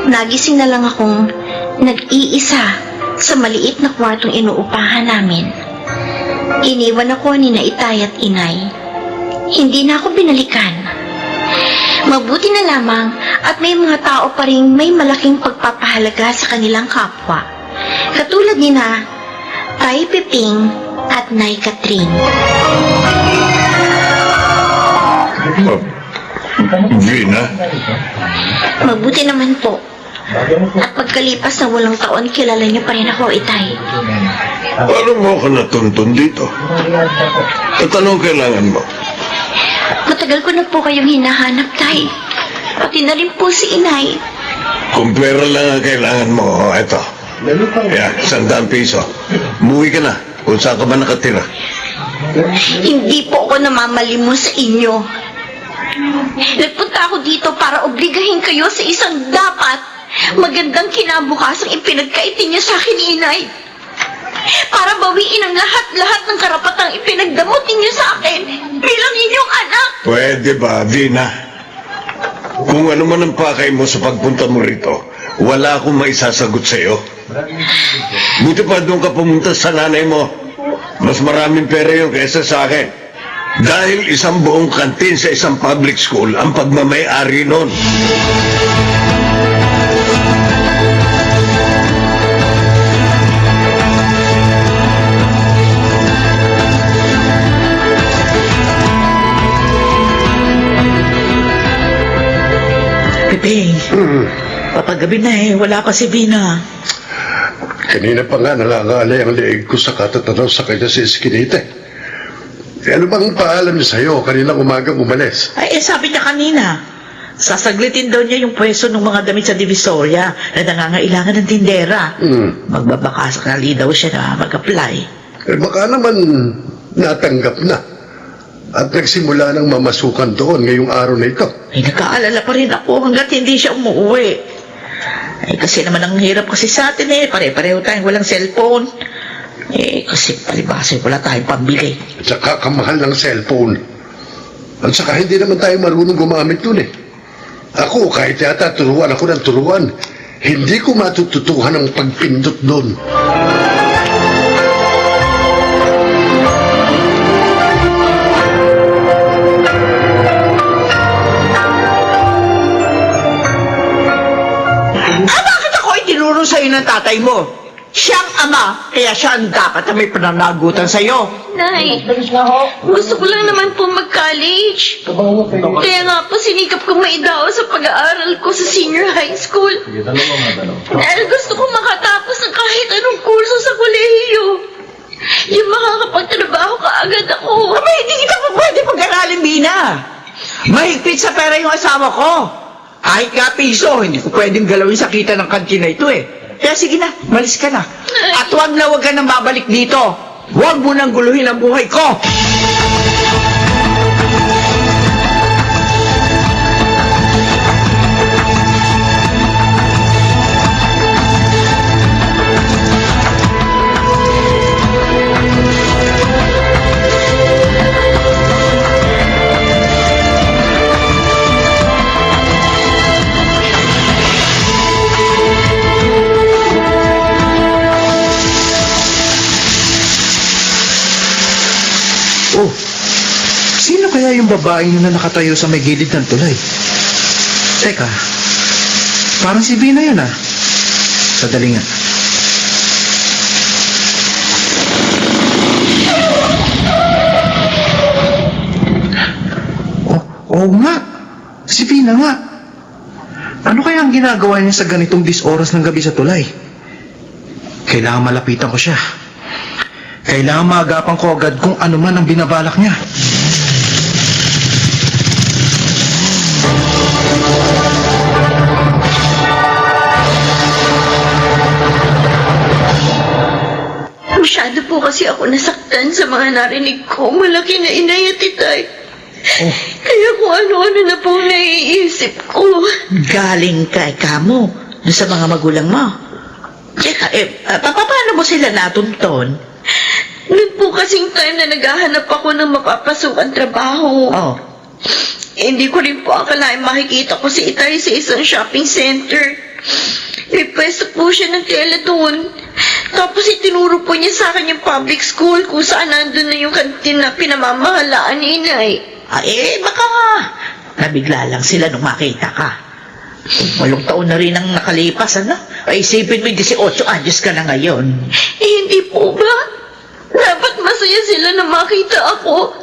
nagising na lang akong nag-iisa sa maliit na kwartong inuupahan namin. Iniwan ako ni na itay at inay. Hindi na ako binalikan. Mabuti na lamang at may mga tao pa rin may malaking pagpapahalaga sa kanilang kapwa. Katulad ni na Tay Piping at Nay Catherine. Vina, Mabuti naman po. At pagkalipas ng walang taon, kilala niyo pa rin ako, Itay. paano mo ako natuntun dito? At anong kailangan mo? Matagal ko na po kayong hinahanap, Tay. Pati na rin po si Inay. Kung pera lang ang kailangan mo, eto. Yan, 100 piso. Umuwi ka na kung saan ka ba nakatira. Hindi po ako namamalimos sa inyo. Nagpunta ako dito para obligahin kayo sa isang dapat magandang kinabukasang ipinagkaitin niyo sa akin, Inay. Para bawiin ang lahat-lahat ng karapatang ipinagdamot ninyo sa akin bilang inyong anak. Pwede ba, Vina? Kung ano man ang pakay mo sa pagpunta mo rito, wala akong maisasagot sa'yo. Buti pa doon ka pumunta sa nanay mo. Mas maraming pera yun kaysa sa akin. Dahil isang buong kantin sa isang public school ang pagmamay-ari nun. Piping, papagabi na wala pa si Vina. Kanina pa nga nangangalay ang leeg ko sa katatanaw sa kanya si Eskinita. Ano bang paalam niya sa'yo kaninang umagang umalis? Ay, sabi niya kanina, sasaglitin daw niya yung pwesto ng mga damit sa Divisoria na nangangailangan ng tindera. Magbabakasakali daw siya na mag-apply. Eh baka naman natanggap na. At nagsimula ng mamasukan doon ngayong araw na ito. Ay, nagkaalala pa rin ako hanggat hindi siya umuwi. Ay, kasi naman ang hirap kasi sa atin pare-pareho tayong walang cellphone. Kasi palibasa wala tayong pambili. At saka kamahal ng cellphone. At saka hindi naman tayo marunong gumamit dun Ako, kahit yata turuan ako ng turuan, hindi ko matututuhan ang pagpindot doon. Bakit ako itinuro sa'yo ng tatay mo? Siyang ama, kaya siya ang dapat na may pananagutan sa'yo. Nay, gusto ko lang naman po mag-college. Kaya nga po sinikap ko maidao sa pag-aaral ko sa senior high school. Dahil gusto ko makatapos ng kahit anong kurso sa kolehiyo. Yung makakapagtrabaho kaagad ako. Aba, hindi kita pa pwede pag-aralin, Bina. Mahigpit sa pera yung asawa ko. Kahit nga piso, hindi ko pwedeng galawin sa kita ng kantina ito Kaya sige na, malis ka na. At huwag ka nang babalik dito. Huwag mo nang guluhin ang buhay ko. Oh, sino kaya yung babaeng yun na nakatayo sa may gilid ng tulay? Teka, parang si Vina yun Sadali nga. Oo nga. Si Vina nga. Ano kaya ang ginagawa niya sa ganitong oras ng gabi sa tulay? Kailangan malapitan ko siya. Kailangan maagapan ko agad kung ano man ang binabalak niya. Masyado po kasi ako nasaktan sa mga narinig ko. Malaki na inay at itay. Kaya kung ano-ano na pong naiisip ko. Galing kay kamo, doon sa mga magulang mo. Teka, paano mo sila natunton? Noon po kasing time na naghahanap ako ng mapapasukan trabaho. Oh. Hindi ko rin po akalain makikita ko si Itay sa isang shopping center. May pwesto po siya ng tela doon. Tapos itinuro po niya sa akin yung public school kung saan nandun na yung kantin na pinamamahalaan ni Inay. Baka nabigla lang sila nung makita ka. Walong taon na rin ang nakalipas, ano? Isipin mo, 18 anyos ka na ngayon. Hindi po ba? Dapat masaya sila na makita ako.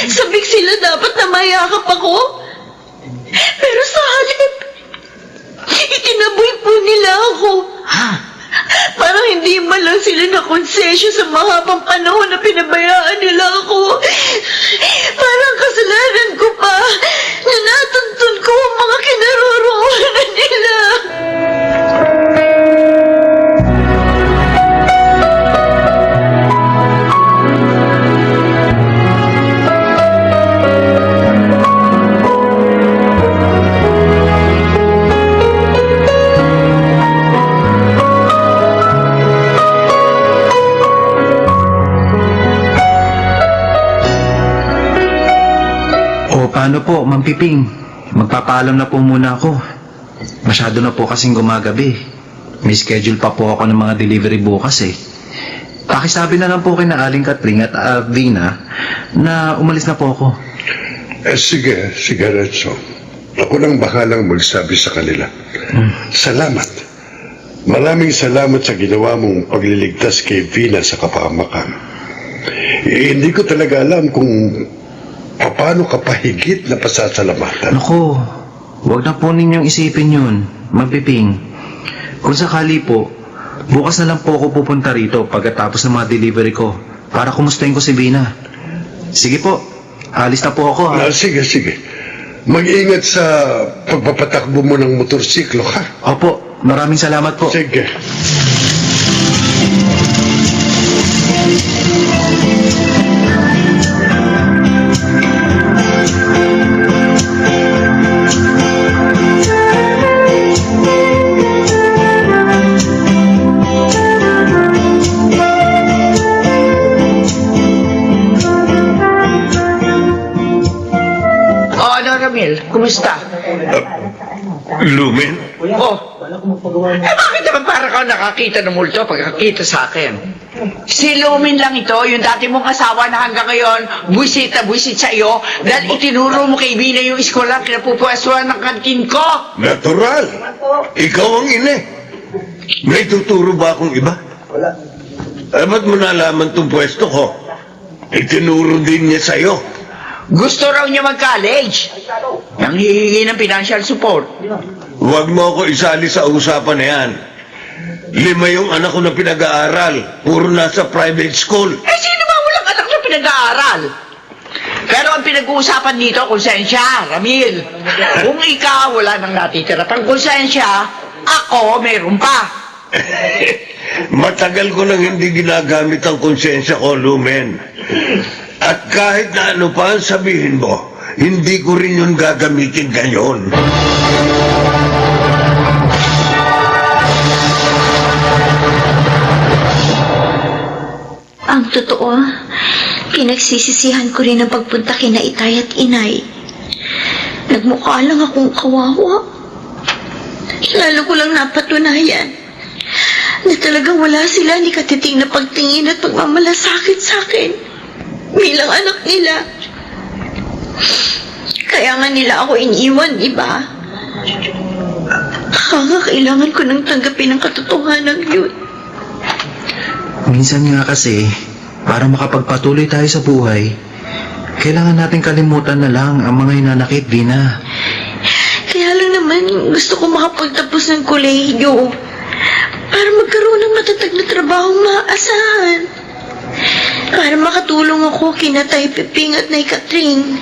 Sabik sila dapat na mayakap ako. Pero sa halip, itinaboy po nila ako. Ha? Parang hindi man lang sila nakonsensya sa mahabang panahon na pinabayaan nila ako. Parang kasalanan ko pa na natuntun ko ang mga kinaroroonan nila. Paano po, Ma'am Piping? Magpapaalam na po muna ako. Masyado na po kasing gumagabi. May schedule pa po ako ng mga delivery bukas eh. Pakisabi na lang po kay na Aling Catring at Vina na umalis na po ako. Sige, Renzo. Ako nang bahalang magsabi sa kanila. Salamat. Maraming salamat sa ginawa mong pagliligtas kay Vina sa kapahamakan. Hindi ko talaga alam kung paano ka pahigit na pasasalamatan. Naku, huwag na po ninyong isipin yun, Ma'am Piping. Kung sakali po, bukas na lang po ako pupunta rito pagkatapos ng mga delivery ko para kumustahin ko si Vina. Sige po, alis na po ako ha. Sige. Mag-ingat sa pagpapatakbo mo ng motorsiklo, ha? Opo, maraming salamat po. Sige. Ramil, kumusta? Lumen? Bakit naman para ka nakakita ng multo pagkakita sa akin? Si Lumin lang ito, yung dati mong asawa na hanggang ngayon, buwisit sa iyo, dahil itinuro mo kay Vina yung eskwela kinapupwestuhan ng kantin ko. Natural. Ikaw ang ina. May tuturo ba akong iba? Wala. Ba't mo nalaman itong pwesto ko? Itinuro din niya sa'yo. Gusto raw niya mag-college. Nang hihingi ng financial support. Huwag mo ako isali sa usapan na yan. 5 yung anak ko na pinag-aaral. Puro nasa private school. Sino ba walang anak na pinag-aaral? Pero ang pinag-uusapan dito, konsensya, Ramil. Kung ikaw wala nang natitira pang konsensya, ako meron pa. Matagal ko nang hindi ginagamit ang konsensya ko, Lumen. At kahit na ano pa ang sabihin mo, hindi ko rin yun gagamitin ngayon. Ang totoo, pinagsisisihan ko rin ang pagpunta kina Itay at Inay. Nagmukha lang akong kawawa. Lalo ko lang napatunayan na talagang wala sila ni katiting na pagtingin at pagmamalasakit sa akin bilang anak nila. Kaya nga nila ako iniwan, di ba? Kailangan ko nang tanggapin ang katotohanan yun. Minsan nga kasi, para makapagpatuloy tayo sa buhay, kailangan natin kalimutan na lang ang mga hinanakit, Vina. Kaya lang naman, gusto ko makapagtapos ng kolehiyo para magkaroon ng matatag na trabahong maaasahan. Para makatulong ako kina Tay Piping at Nay Catring.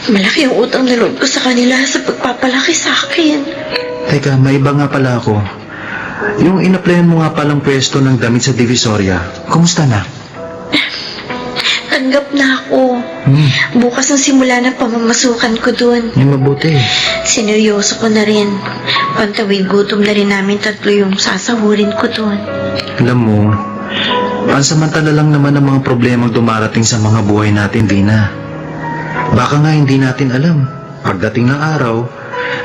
Malaki ang utang na loob ko sa kanila sa pagpapalaki sa akin. Teka, may iba nga pala ako. Yung inaplayan mo nga palang pwesto ng damit sa Divisoria, kumusta na? Tanggap na ako. Bukas ang simula ng pamamasukan ko dun. Yung mabuti. Sineryoso ko na rin. Pantawid gutom na rin namin tatlo yung sasahurin ko dun. Alam mo, pansamantala lang naman ang mga problemang dumarating sa mga buhay natin, Vina. Baka nga hindi natin alam. Pagdating ng araw,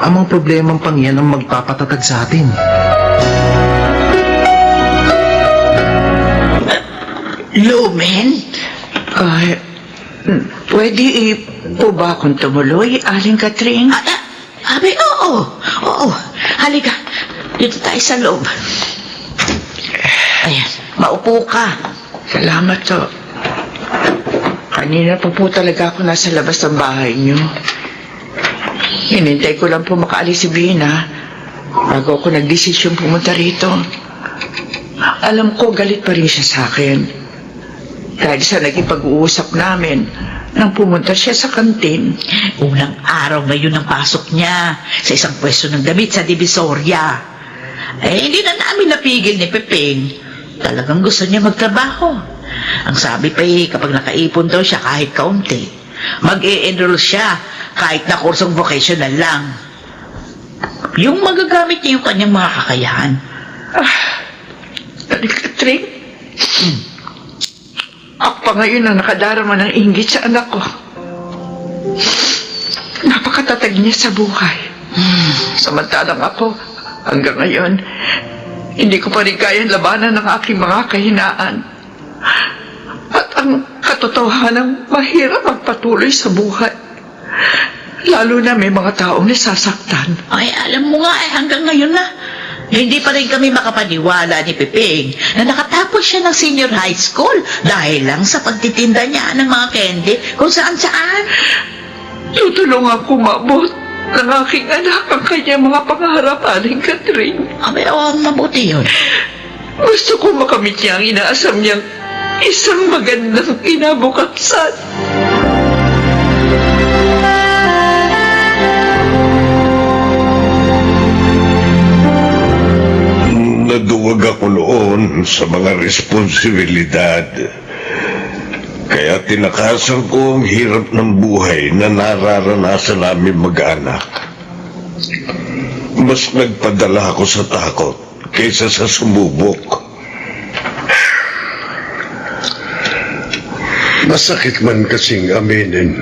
ang mga problemang pang yan ang magpapatatag sa atin. Lumen? Ay, pwede po ba akong tumuloy, Aling Catring? Abi, oo. Oo. Halika. Dito tayo sa loob. Ayan. Maupo ka. Salamat to. Kanina pa po talaga ako nasa labas ng bahay niyo. Hinintay ko lang po makaalis si Vina bago ako nagdesisyon pumunta rito. Alam ko galit pa rin siya sa akin. Dahil sa naging pag-uusap namin nang pumunta siya sa kantin. Unang araw ngayon ang pasok niya sa isang pwesto ng damit sa Divisoria. Hindi na namin napigil ni Pepeng. Talagang gusto niya magtrabaho. Ang sabi pa kapag nakaipon daw siya kahit kaunti, mag-e-enroll siya kahit na kursong vocational lang. Yung magagamit niya yung kanyang mga kakayahan. Catring? Ako pa ngayon ang nakadarama ng inggit sa anak ko. Napakatatag niya sa buhay. Samantalang ako, hanggang ngayon, hindi ko pa rin kayang labanan ng aking mga kahinaan. At ang katotohanan, mahirap magpatuloy sa buhay. Lalo na may mga taong nasasaktan. Ay, alam mo nga hanggang ngayon na. Hindi pa rin kami makapaniwala ni Pepeng na nakatapos siya ng senior high school dahil lang sa pagtitinda niya ng mga candy kung saan-saan. Tutulungan ko maabot ng aking anak ang kanyang mga pangarap, Aling Catring. Abay, mabuti yun. Gusto ko makamit niya ang inaasam niyang isang magandang kinabukasan. Naduwag ako noon sa mga responsibilidad. Kaya tinakasan ko ang hirap ng buhay na nararanasan namin mag-anak. Mas nagpadala ako sa takot kaysa sa sumubok. Masakit man kasing aminin.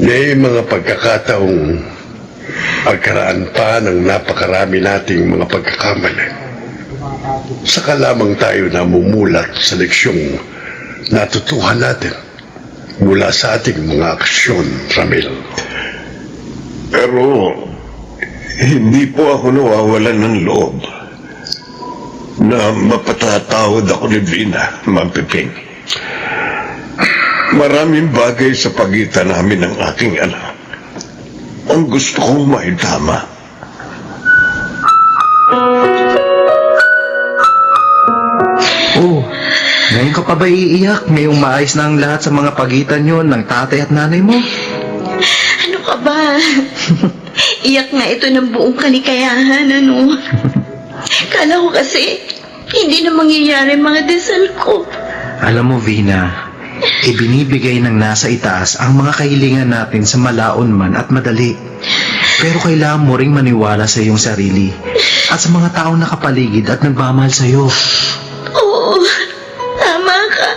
May mga pagkakataong pagkaraan pa ng napakarami nating mga pagkakamali. Saka lamang tayo namumulat sa leksyong natutuhan natin mula sa ating mga aksyon, Ramil. Pero hindi po ako nawawalan ng loob na mapatatawad ako ni Vina, Ma'am Piping. Maraming bagay sa pagitan namin ng aking anak ang gusto kong maitama. Oh, ngayon ka pa ba iiyak? Ngayong maayos na ang lahat sa mga pagitan nyo ng tatay at nanay mo? Ano ka ba? Iyak nga ito ng buong kalikayahan, ano? Kala ko kasi, hindi na mangyayari mga dasal ko. Alam mo, Vina, ibinibigay ng nasa itaas ang mga kahilingan natin sa malaon man at madali. Pero kailangan mo ring maniwala sa iyong sarili at sa mga taong nakapaligid at nagmamahal sa iyo. Oo, tama ka.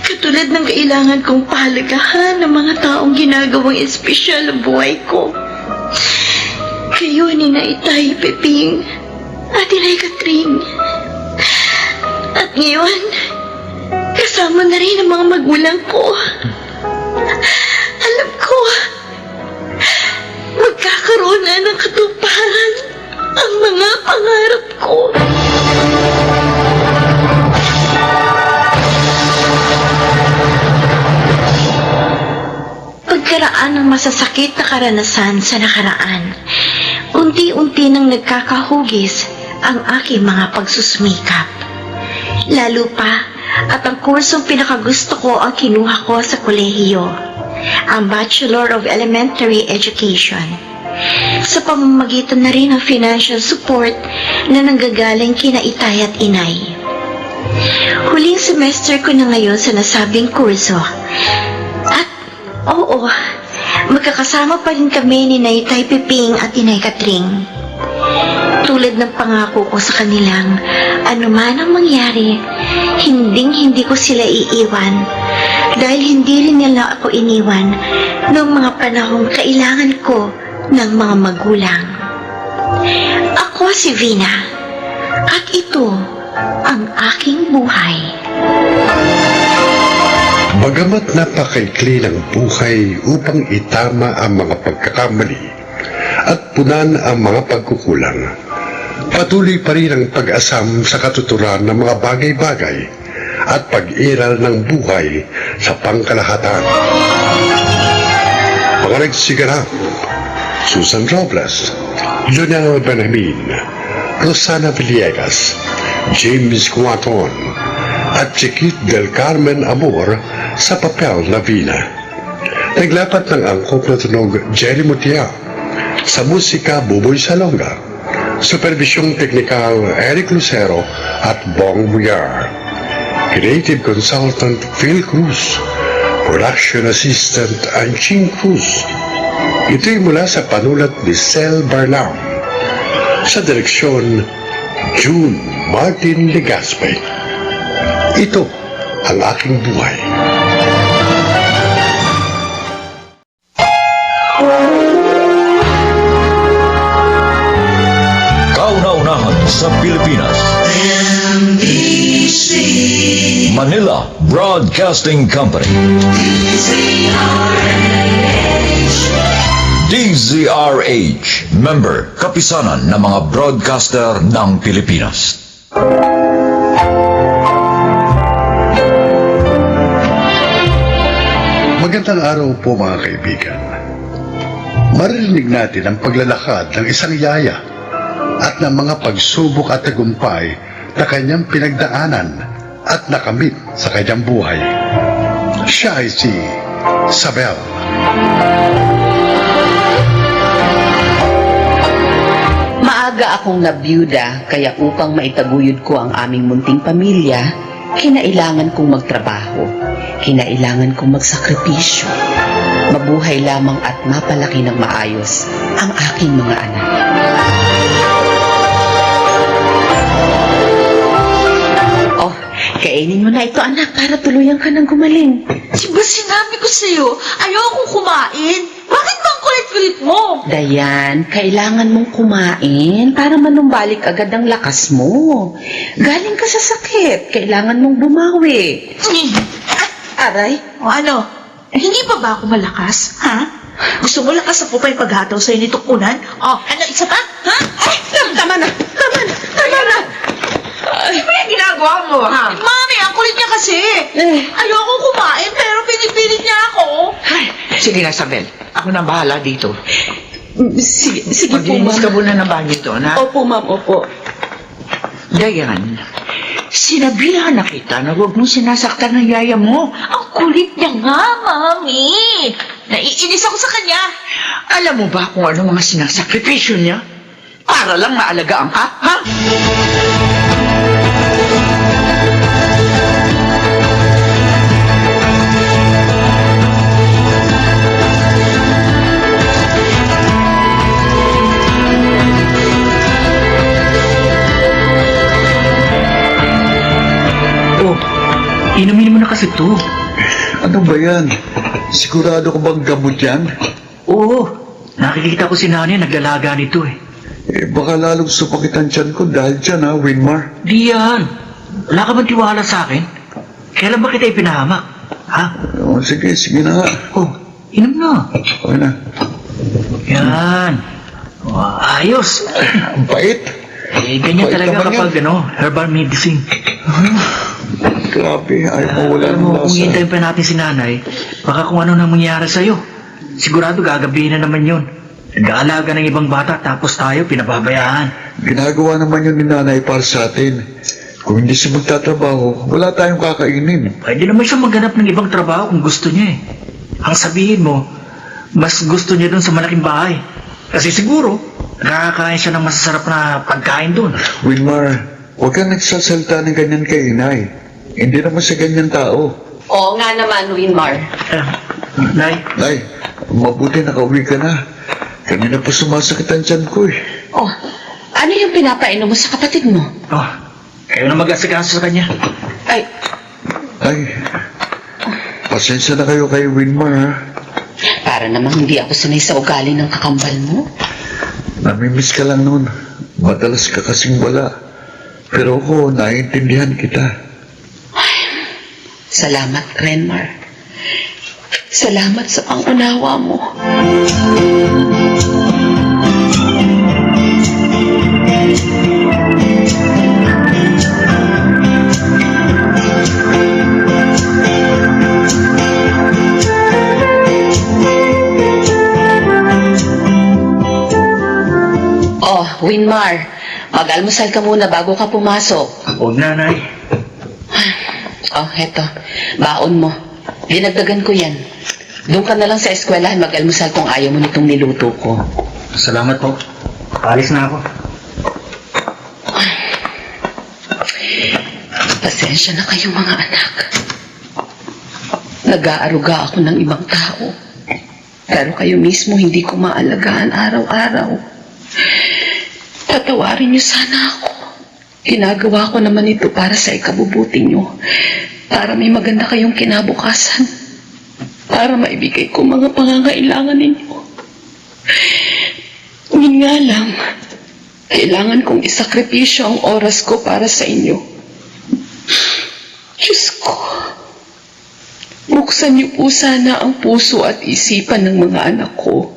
Katulad ng kailangan kong pahalagahan ng mga taong ginagawang espesyal ang buhay ko. Kayo ni na Itay Peping at Inay Catring. At ngayon, kasama na rin ang mga magulang ko. Alam ko, magkakaroon na ng katuparan ang mga pangarap ko. Pagkaraan ng masasakit na karanasan sa nakaraan, unti-unti nang nagkakahugis ang aking mga pagsusumikap. Lalo pa at ang kursong pinakagusto ko ang kinuha ko sa kolehiyo, ang Bachelor of Elementary Education. Sa pamamagitan na rin ng financial support na nanggagaling kina itay at inay. Huling semester ko na ngayon sa nasabing kurso. At oo, magkakasama pa rin kami ni Itay Piping at Inay Katring. Tulad ng pangako ko sa kanilang, anuman ang mangyari, hindi ko sila iiwan dahil hindi rin nila ako iniwan noong mga panahong kailangan ko ng mga magulang. Ako si Vina at ito ang aking buhay. Bagamat napakaikli ng buhay upang itama ang mga pagkakamali at punan ang mga pagkukulang, patuloy pa rin ang pag-asam sa katuturan ng mga bagay-bagay at pag-iral ng buhay sa pangkalahatan. Mga nagsiganap, Susan Robles, Lionel Benjamin, Rosana Villegas, James Cuaton, at Chiquit del Carmen Amor sa papel na Vina. Naglapat ng angkop na tunog Jerry Mutia, sa musika Buboy Salonga, supervisyong teknikal Eric Lucero at Bong Muyar, creative consultant Phil Cruz, production assistant Anching Cruz. Ito'y mula sa panulat ni Sel Barlam, sa direksyon June Martin Legaspe. Ito ang aking buhay. Kauna-unahan sa Pilipinas. Manila Broadcasting Company. DZRH, member, kapisanan ng mga broadcaster ng Pilipinas. Magandang araw po mga kaibigan. Maririnig natin ang paglalakad ng isang yaya at ng mga pagsubok at tagumpay na kanyang pinagdaanan at nakamit sa kanyang buhay. Siya ay si Sabel. Maaga akong nabiyuda, kaya upang maitaguyod ko ang aming munting pamilya, kinailangan kong magtrabaho. Kinailangan kong magsakripisyo. Mabuhay lamang at mapalaki ng maayos ang aking mga anak. Oh, kainin mo na ito, anak, para tuluyan ka ng gumaling. Diba sinabi ko sa'yo, ayokong kumain. Bakit bang kulit-kulit mo? Dayan, kailangan mong kumain para manumbalik agad ang lakas mo. Galing ka sa sakit, kailangan mong bumawi. Aray, O ano? Hindi pa ba ako malakas? Ha? Gusto mo lakas na po pa yung paghataw sa'yo nitong unan? O, ano, isa pa? Ha? ay, tama na. Ano ba yung ginagawa mo, ha? Mami, ang kulit niya kasi. Ayoko kumain, pero pinipilit niya ako. Ay, sige na, Sabel. Ako na bahala dito. Sige po, Maglinis ka ma'am. muna ng banyo doon, ha? Opo, ma'am, opo. Dayan, sinabihan na kita na huwag mong sinasaktan ng yaya mo. Ang kulit niya nga, Mami. Naiinis ako sa kanya. Alam mo ba kung ano mga sinasakripisyo niya? Para lang maalagaan ka, ha? Oh, inumin mo na kasi to. Ano ba yan? Sigurado ko bang gamot yan? Oo, nakikita ko si nanay naglalaga nito eh. Baka lalong sumakit ang tiyan ko dahil dyan, ha, Winmar? Di yan. Wala ka bang tiwala sa akin? Kailan ba kita ipinahamak? Ha? O, sige na nga. Oh, inom na. Okay na. Yan. Oh, ayos. Ang bait. Eh, ganyan Bait talaga naman kapag herbal medicine. Grabe, ayaw mo wala Alam ng mo, kung lasa. hintayin pa natin si nanay, baka kung ano nang mangyari sa'yo. Sigurado gagabihin na naman yun. Nag-aalaga ng ibang bata tapos tayo pinababayaan. Ginagawa naman yun ni nanay para sa atin. Kung hindi siya magtatrabaho, wala tayong kakainin. Pwede naman siya maghanap ng ibang trabaho kung gusto niya eh. Ang sabihin mo, mas gusto niya doon sa malaking bahay. Kasi siguro, nakakain siya ng masasarap na pagkain doon. Wilmar, huwag kang nagsasalta ng ganyan kay inay. Hindi naman siya ganyan tao. Oo nga naman, Winmar. Nay, Nay, mabuti nakauwi ka na. Kanina pa sumasakit ang tiyan ko eh. Oh, ano yung pinapainom mo sa kapatid mo? kayo na mag-asikaso sa kanya. Ay, Ay, pasensya na kayo kay Wilmar ha. para namang hindi ako sanay sa ugali ng kakambal mo. Namimiss ka lang noon. Madalas ka kasing wala. Pero ako, naiintindihan kita. Salamat, Renmar. Salamat sa pangunawa mo. Oh, Winmar, mag-almusal ka muna bago ka pumasok. Huwag na, Nay. Oh, heto. Baon mo. Dinagdagan ko yan. Doon ka na lang sa eskwelahan mag-almusal kung ayaw mo nitong niluto ko. Salamat po. Alis na ako. Pasensya na kayo mga anak. Nag-aaruga ako ng ibang tao. Pero kayo mismo hindi ko maalagaan araw-araw. Patawarin niyo sana ako. Ginagawa ko naman ito para sa ikabubuti niyo. Para may maganda kayong kinabukasan. Para maibigay ko mga pangangailangan ninyo. Yun nga lang, kailangan kong isakripisyo ang oras ko para sa inyo. Diyos ko, buksan niyo po sana ang puso at isipan ng mga anak ko.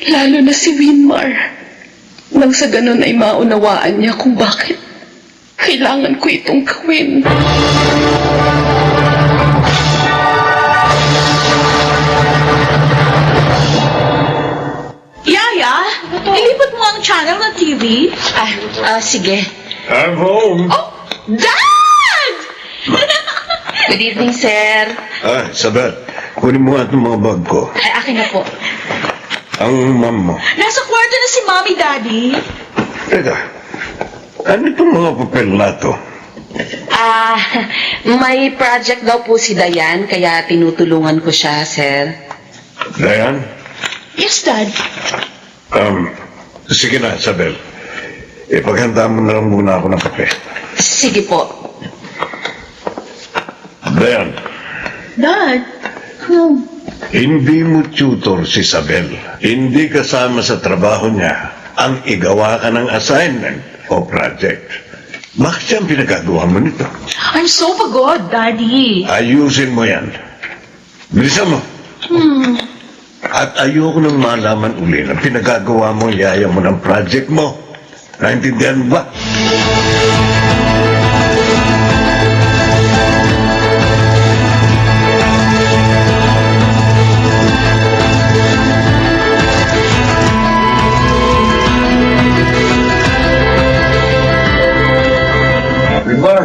Lalo na si Winmar. Nang sa ganun ay maunawaan niya kung bakit kailangan ko itong gawin. Yaya, ilipat mo ang channel ng TV. Sige. I'm home. Oh, Dad! Good evening, sir. Isabel, kunin mo nga itong mga bag ko. Ay, akin na po. Ang mom mo. Nasa kwarto na si Mommy, Daddy. Teka, ano itong mga papel na to? May project daw po si Dayan, kaya tinutulungan ko siya, sir. Dayan? Yes, Dad. Sige na, Isabel. Ipaghanda mo na lang muna ako ng kape. Sige po. Dayan, Dad. hindi mo tutor si Isabel. Hindi kasama sa trabaho niya ang igawa ka ng assignment o project. Bakit siyang pinagagawa mo nito? I'm so pagod, Daddy. Ayusin mo yan. Bilisan mo. At ayoko nang malaman uli na pinagagawa mo ang yaya mo ng project mo. Naintindihan mo ba? Wilmar,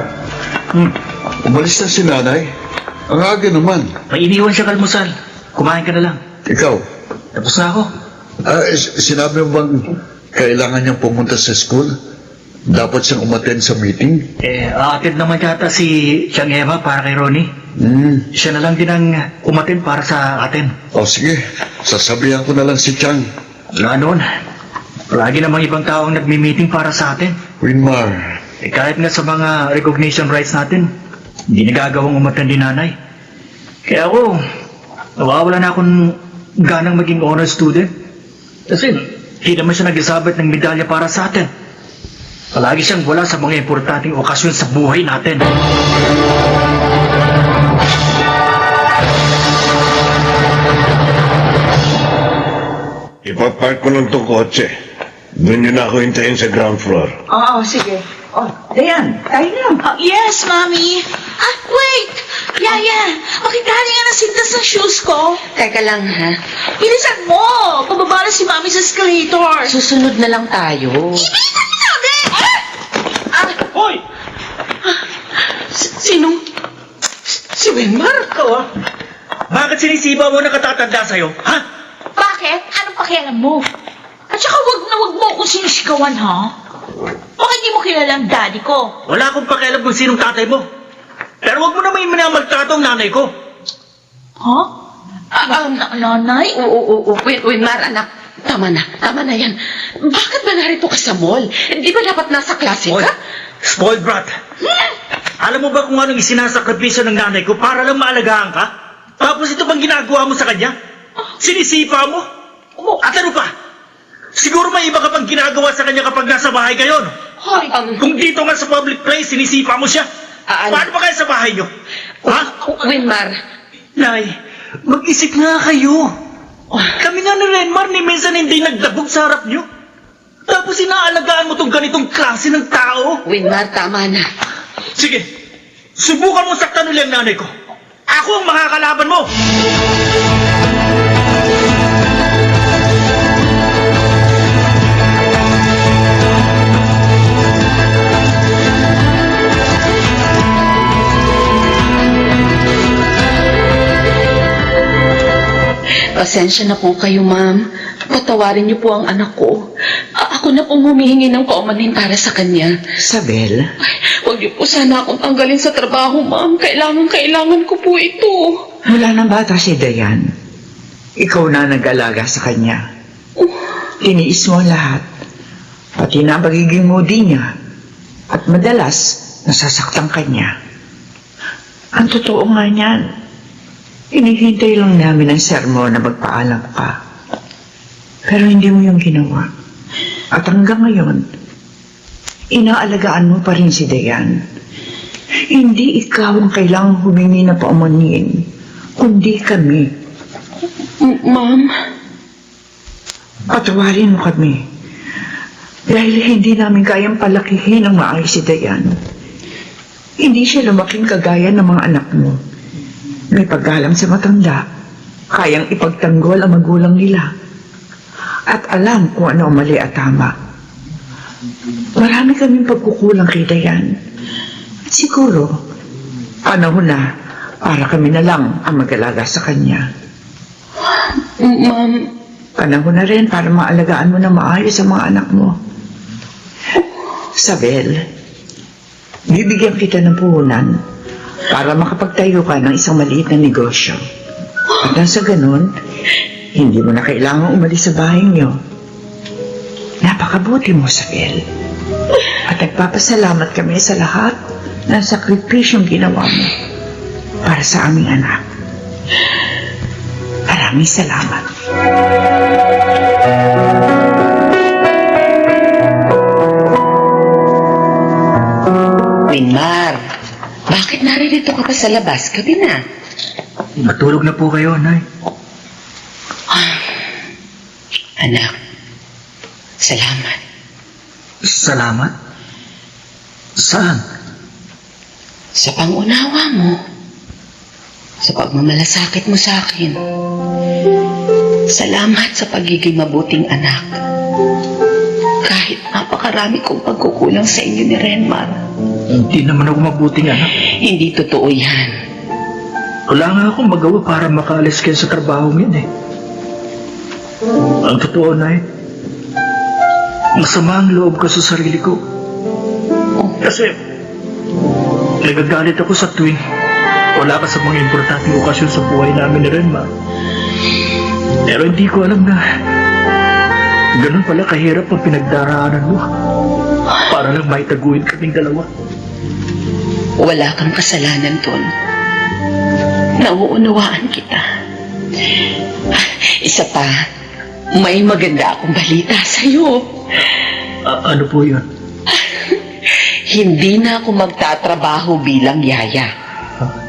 umalis na si nanay. Ang aga naman. May iniwan siya kalmusal. Kumain ka na lang. Ikaw, Tapos na ako. sinabi mo bang kailangan niyang pumunta sa school? Dapat siyang umattend sa meeting? Aatid naman yata si Chang Eva para kay Ronnie. Siya na lang din ang umatin para sa atin. O sige, sasabihan ko na lang si Chang. Wala noon. Lagi namang ibang tao ang nagmi-meeting para sa atin. Wilmar, Kahit nga sa mga recognition rights natin, hindi nagagawang umatin din nanay. Kaya ako, nawawala na akong ganang maging honor student. Kasi hindi naman siya nag-isabit ng medalya para sa atin. Palagi siyang wala sa mga importanteng okasyon sa buhay natin. Ipapark ko lang itong kotse. Doon yun ako hintayin sa ground floor. Oo, sige. Oh, Dayan, tayo na. Yes, Mommy. Wait! Yaya, makitali nga ng sintas ng shoes ko. Teka lang, ha? Bilisan mo! Pababa na si Mami sa escalator. Susunod na lang tayo. Ibisan mo sabi! Hoy! Sinong? Si Wenmar? Bakit sinisiba mo na katatanda sa'yo? Ha? Bakit? Anong pakialam mo? At saka wag mo akong sinisigawan, ha? Bakit di mo kilala ang daddy ko? Wala akong pakialam kung sinong tatay mo. Pero wag mo naman minamagtrato ang nanay ko. Ha? Nanay? Wenmar, anak. Tama na yan. Bakit ba narito ka sa mall? Di ba dapat nasa klase Hoy, ka? spoiled brat. Alam mo ba kung anong isinasakripisyo ng nanay ko para lang maalagaan ka? Tapos ito bang ginagawa mo sa kanya? Sinisipa mo? At ano pa? Siguro may iba ka pang ginagawa sa kanya kapag nasa bahay kayo, no? Hoy, Kung dito nga sa public place, sinisipa mo siya. Paano ba kayo sa bahay niyo? Ha? Wenmar, Nay, mag-isip nga kayo. Kami nga ni Renmar ni minsan hindi nagdabog sa harap niyo. Tapos inaalagaan mo tong ganitong klase ng tao. Wenmar, tama na. Sige, subukan mo saktan ulit ang nanay ko. Ako ang makakalaban mo. Pasensya na po kayo, ma'am. Patawarin niyo po ang anak ko. Ako na pong humihingi ng paumanhin para sa kanya. Sabel, Huwag niyo po sana akong tanggalin sa trabaho, ma'am. Kailangan ko po ito. mula ng bata si Dayan, ikaw na nag-alaga sa kanya. Tiniis mo ang lahat, pati na ang pagiging moody niya, at madalas nasasaktan kanya. Ang totoo nga niyan, inihintay lang namin ang sermon na magpaalam ka. Pero hindi mo yung ginawa. At hanggang ngayon, inaalagaan mo pa rin si Dayan. Hindi ikaw ang kailangang humingi na paumanhin, kundi kami. Ma'am, Patawarin mo kami. Dahil hindi namin kayang palakihin ang maayos si Dayan. Hindi siya lumaking kagaya ng mga anak mo. May paggalang sa matanda, kayang ipagtanggol ang magulang nila. At alam kung ano ang mali at tama. Marami kaming pagkukulang kay Dayan. At siguro, panahon na para kami na lang ang mag-alaga sa kanya. ma'am, Panahon na rin para maalagaan mo na maayos ang mga anak mo. Sabel, bibigyan kita ng puhunan para makapagtayo ka ng isang maliit na negosyo. At nang sa ganun, hindi mo na kailangang umalis sa bahay niyo. Napakabuti mo, Sabel. At nagpapasalamat kami sa lahat ng sakripisyong ginawa mo para sa aming anak. Maraming salamat. Wenmar, bakit naririto ka pa sa labas? Gabi na. Matulog na po kayo, Nay. Anak, salamat. Salamat. Saan? Sa pangunawa mo. Sa pagmamalasakit mo sa akin. Salamat sa pagiging mabuting anak. Kahit napakarami kong pagkukulang sa inyo ni Renmar. Hindi naman ako mabuting anak. Hindi totoo yan. Wala nga akong magawa para makaalis kayo sa trabaho yun eh. Ang totoo, Nay, masama ang loob ko sa sarili ko. Kasi, nagagalit ako sa tuwing wala ka sa mga importanteng okasyon sa buhay namin ni Renma. Pero hindi ko alam na ganun pala kahirap ang pinagdaraanan mo para lang maitaguin kaming dalawa. Wala kang kasalanan doon. Nauunawaan kita. Isa pa, may maganda akong balita sa'yo. Ano po yun? Hindi na ako magtatrabaho bilang yaya.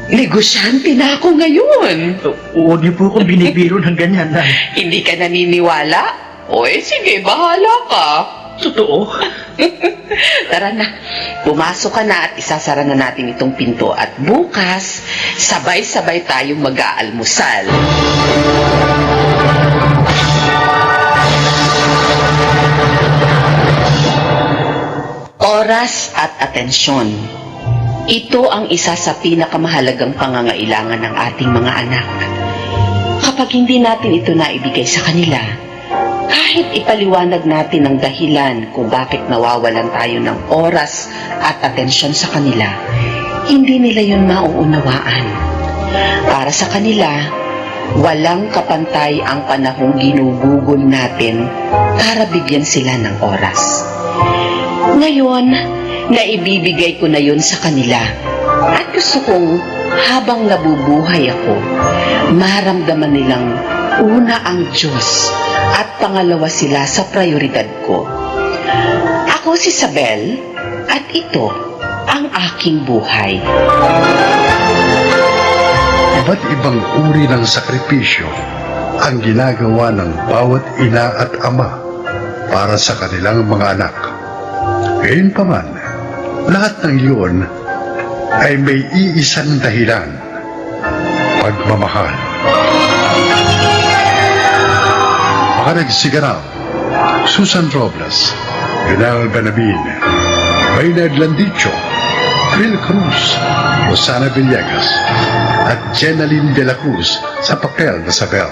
Negosyante na ako ngayon. Huwag niyo po akong binibiro ng ganyan, Nay. Hindi ka naniniwala? O sige, bahala ka. Totoo? Tara na, pumasok ka na at isasara na natin itong pinto at bukas, sabay-sabay tayong mag-aalmusal. Oras at atensyon. Ito ang isa sa pinakamahalagang pangangailangan ng ating mga anak. Kapag hindi natin ito naibigay sa kanila, kahit ipaliwanag natin ang dahilan kung bakit nawawalan tayo ng oras at atensyon sa kanila, hindi nila yun mauunawaan. Para sa kanila, walang kapantay ang panahong ginugugol natin para bigyan sila ng oras. Ngayon, naibibigay ko na yun sa kanila at gusto kong habang nabubuhay ako, maramdaman nilang una ang Diyos at pangalawa sila sa prioridad ko. Ako si Isabel at ito ang aking buhay. Iba't ibang uri ng sakripisyo ang ginagawa ng bawat ina at ama para sa kanilang mga anak. Gayunpaman, lahat ng iyon ay may iisang dahilan: pagmamahal. Makaragsiganap, Susan Robles, Gunal Benabin, Maynard Landicho, Phil Cruz, Rosana Villegas, at Jenaline de la Cruz sa papel na Isabel.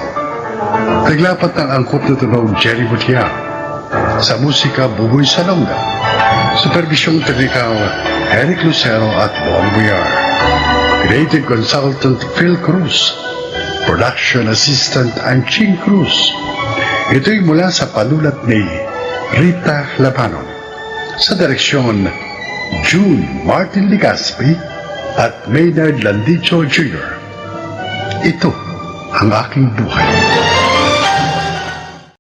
Naglapat ng angkop na tunog Jerry Mutiang, sa musika Buboy Salonga, supervisyong teknikal Eric Lucero at Juan Buyar, creative consultant Phil Cruz, production assistant Anching Cruz. Ito'y mula sa panulat ni Rita Labanon, sa direksyon June Martin Ligaspi at Maynard Landicho Jr. Ito ang aking buhay.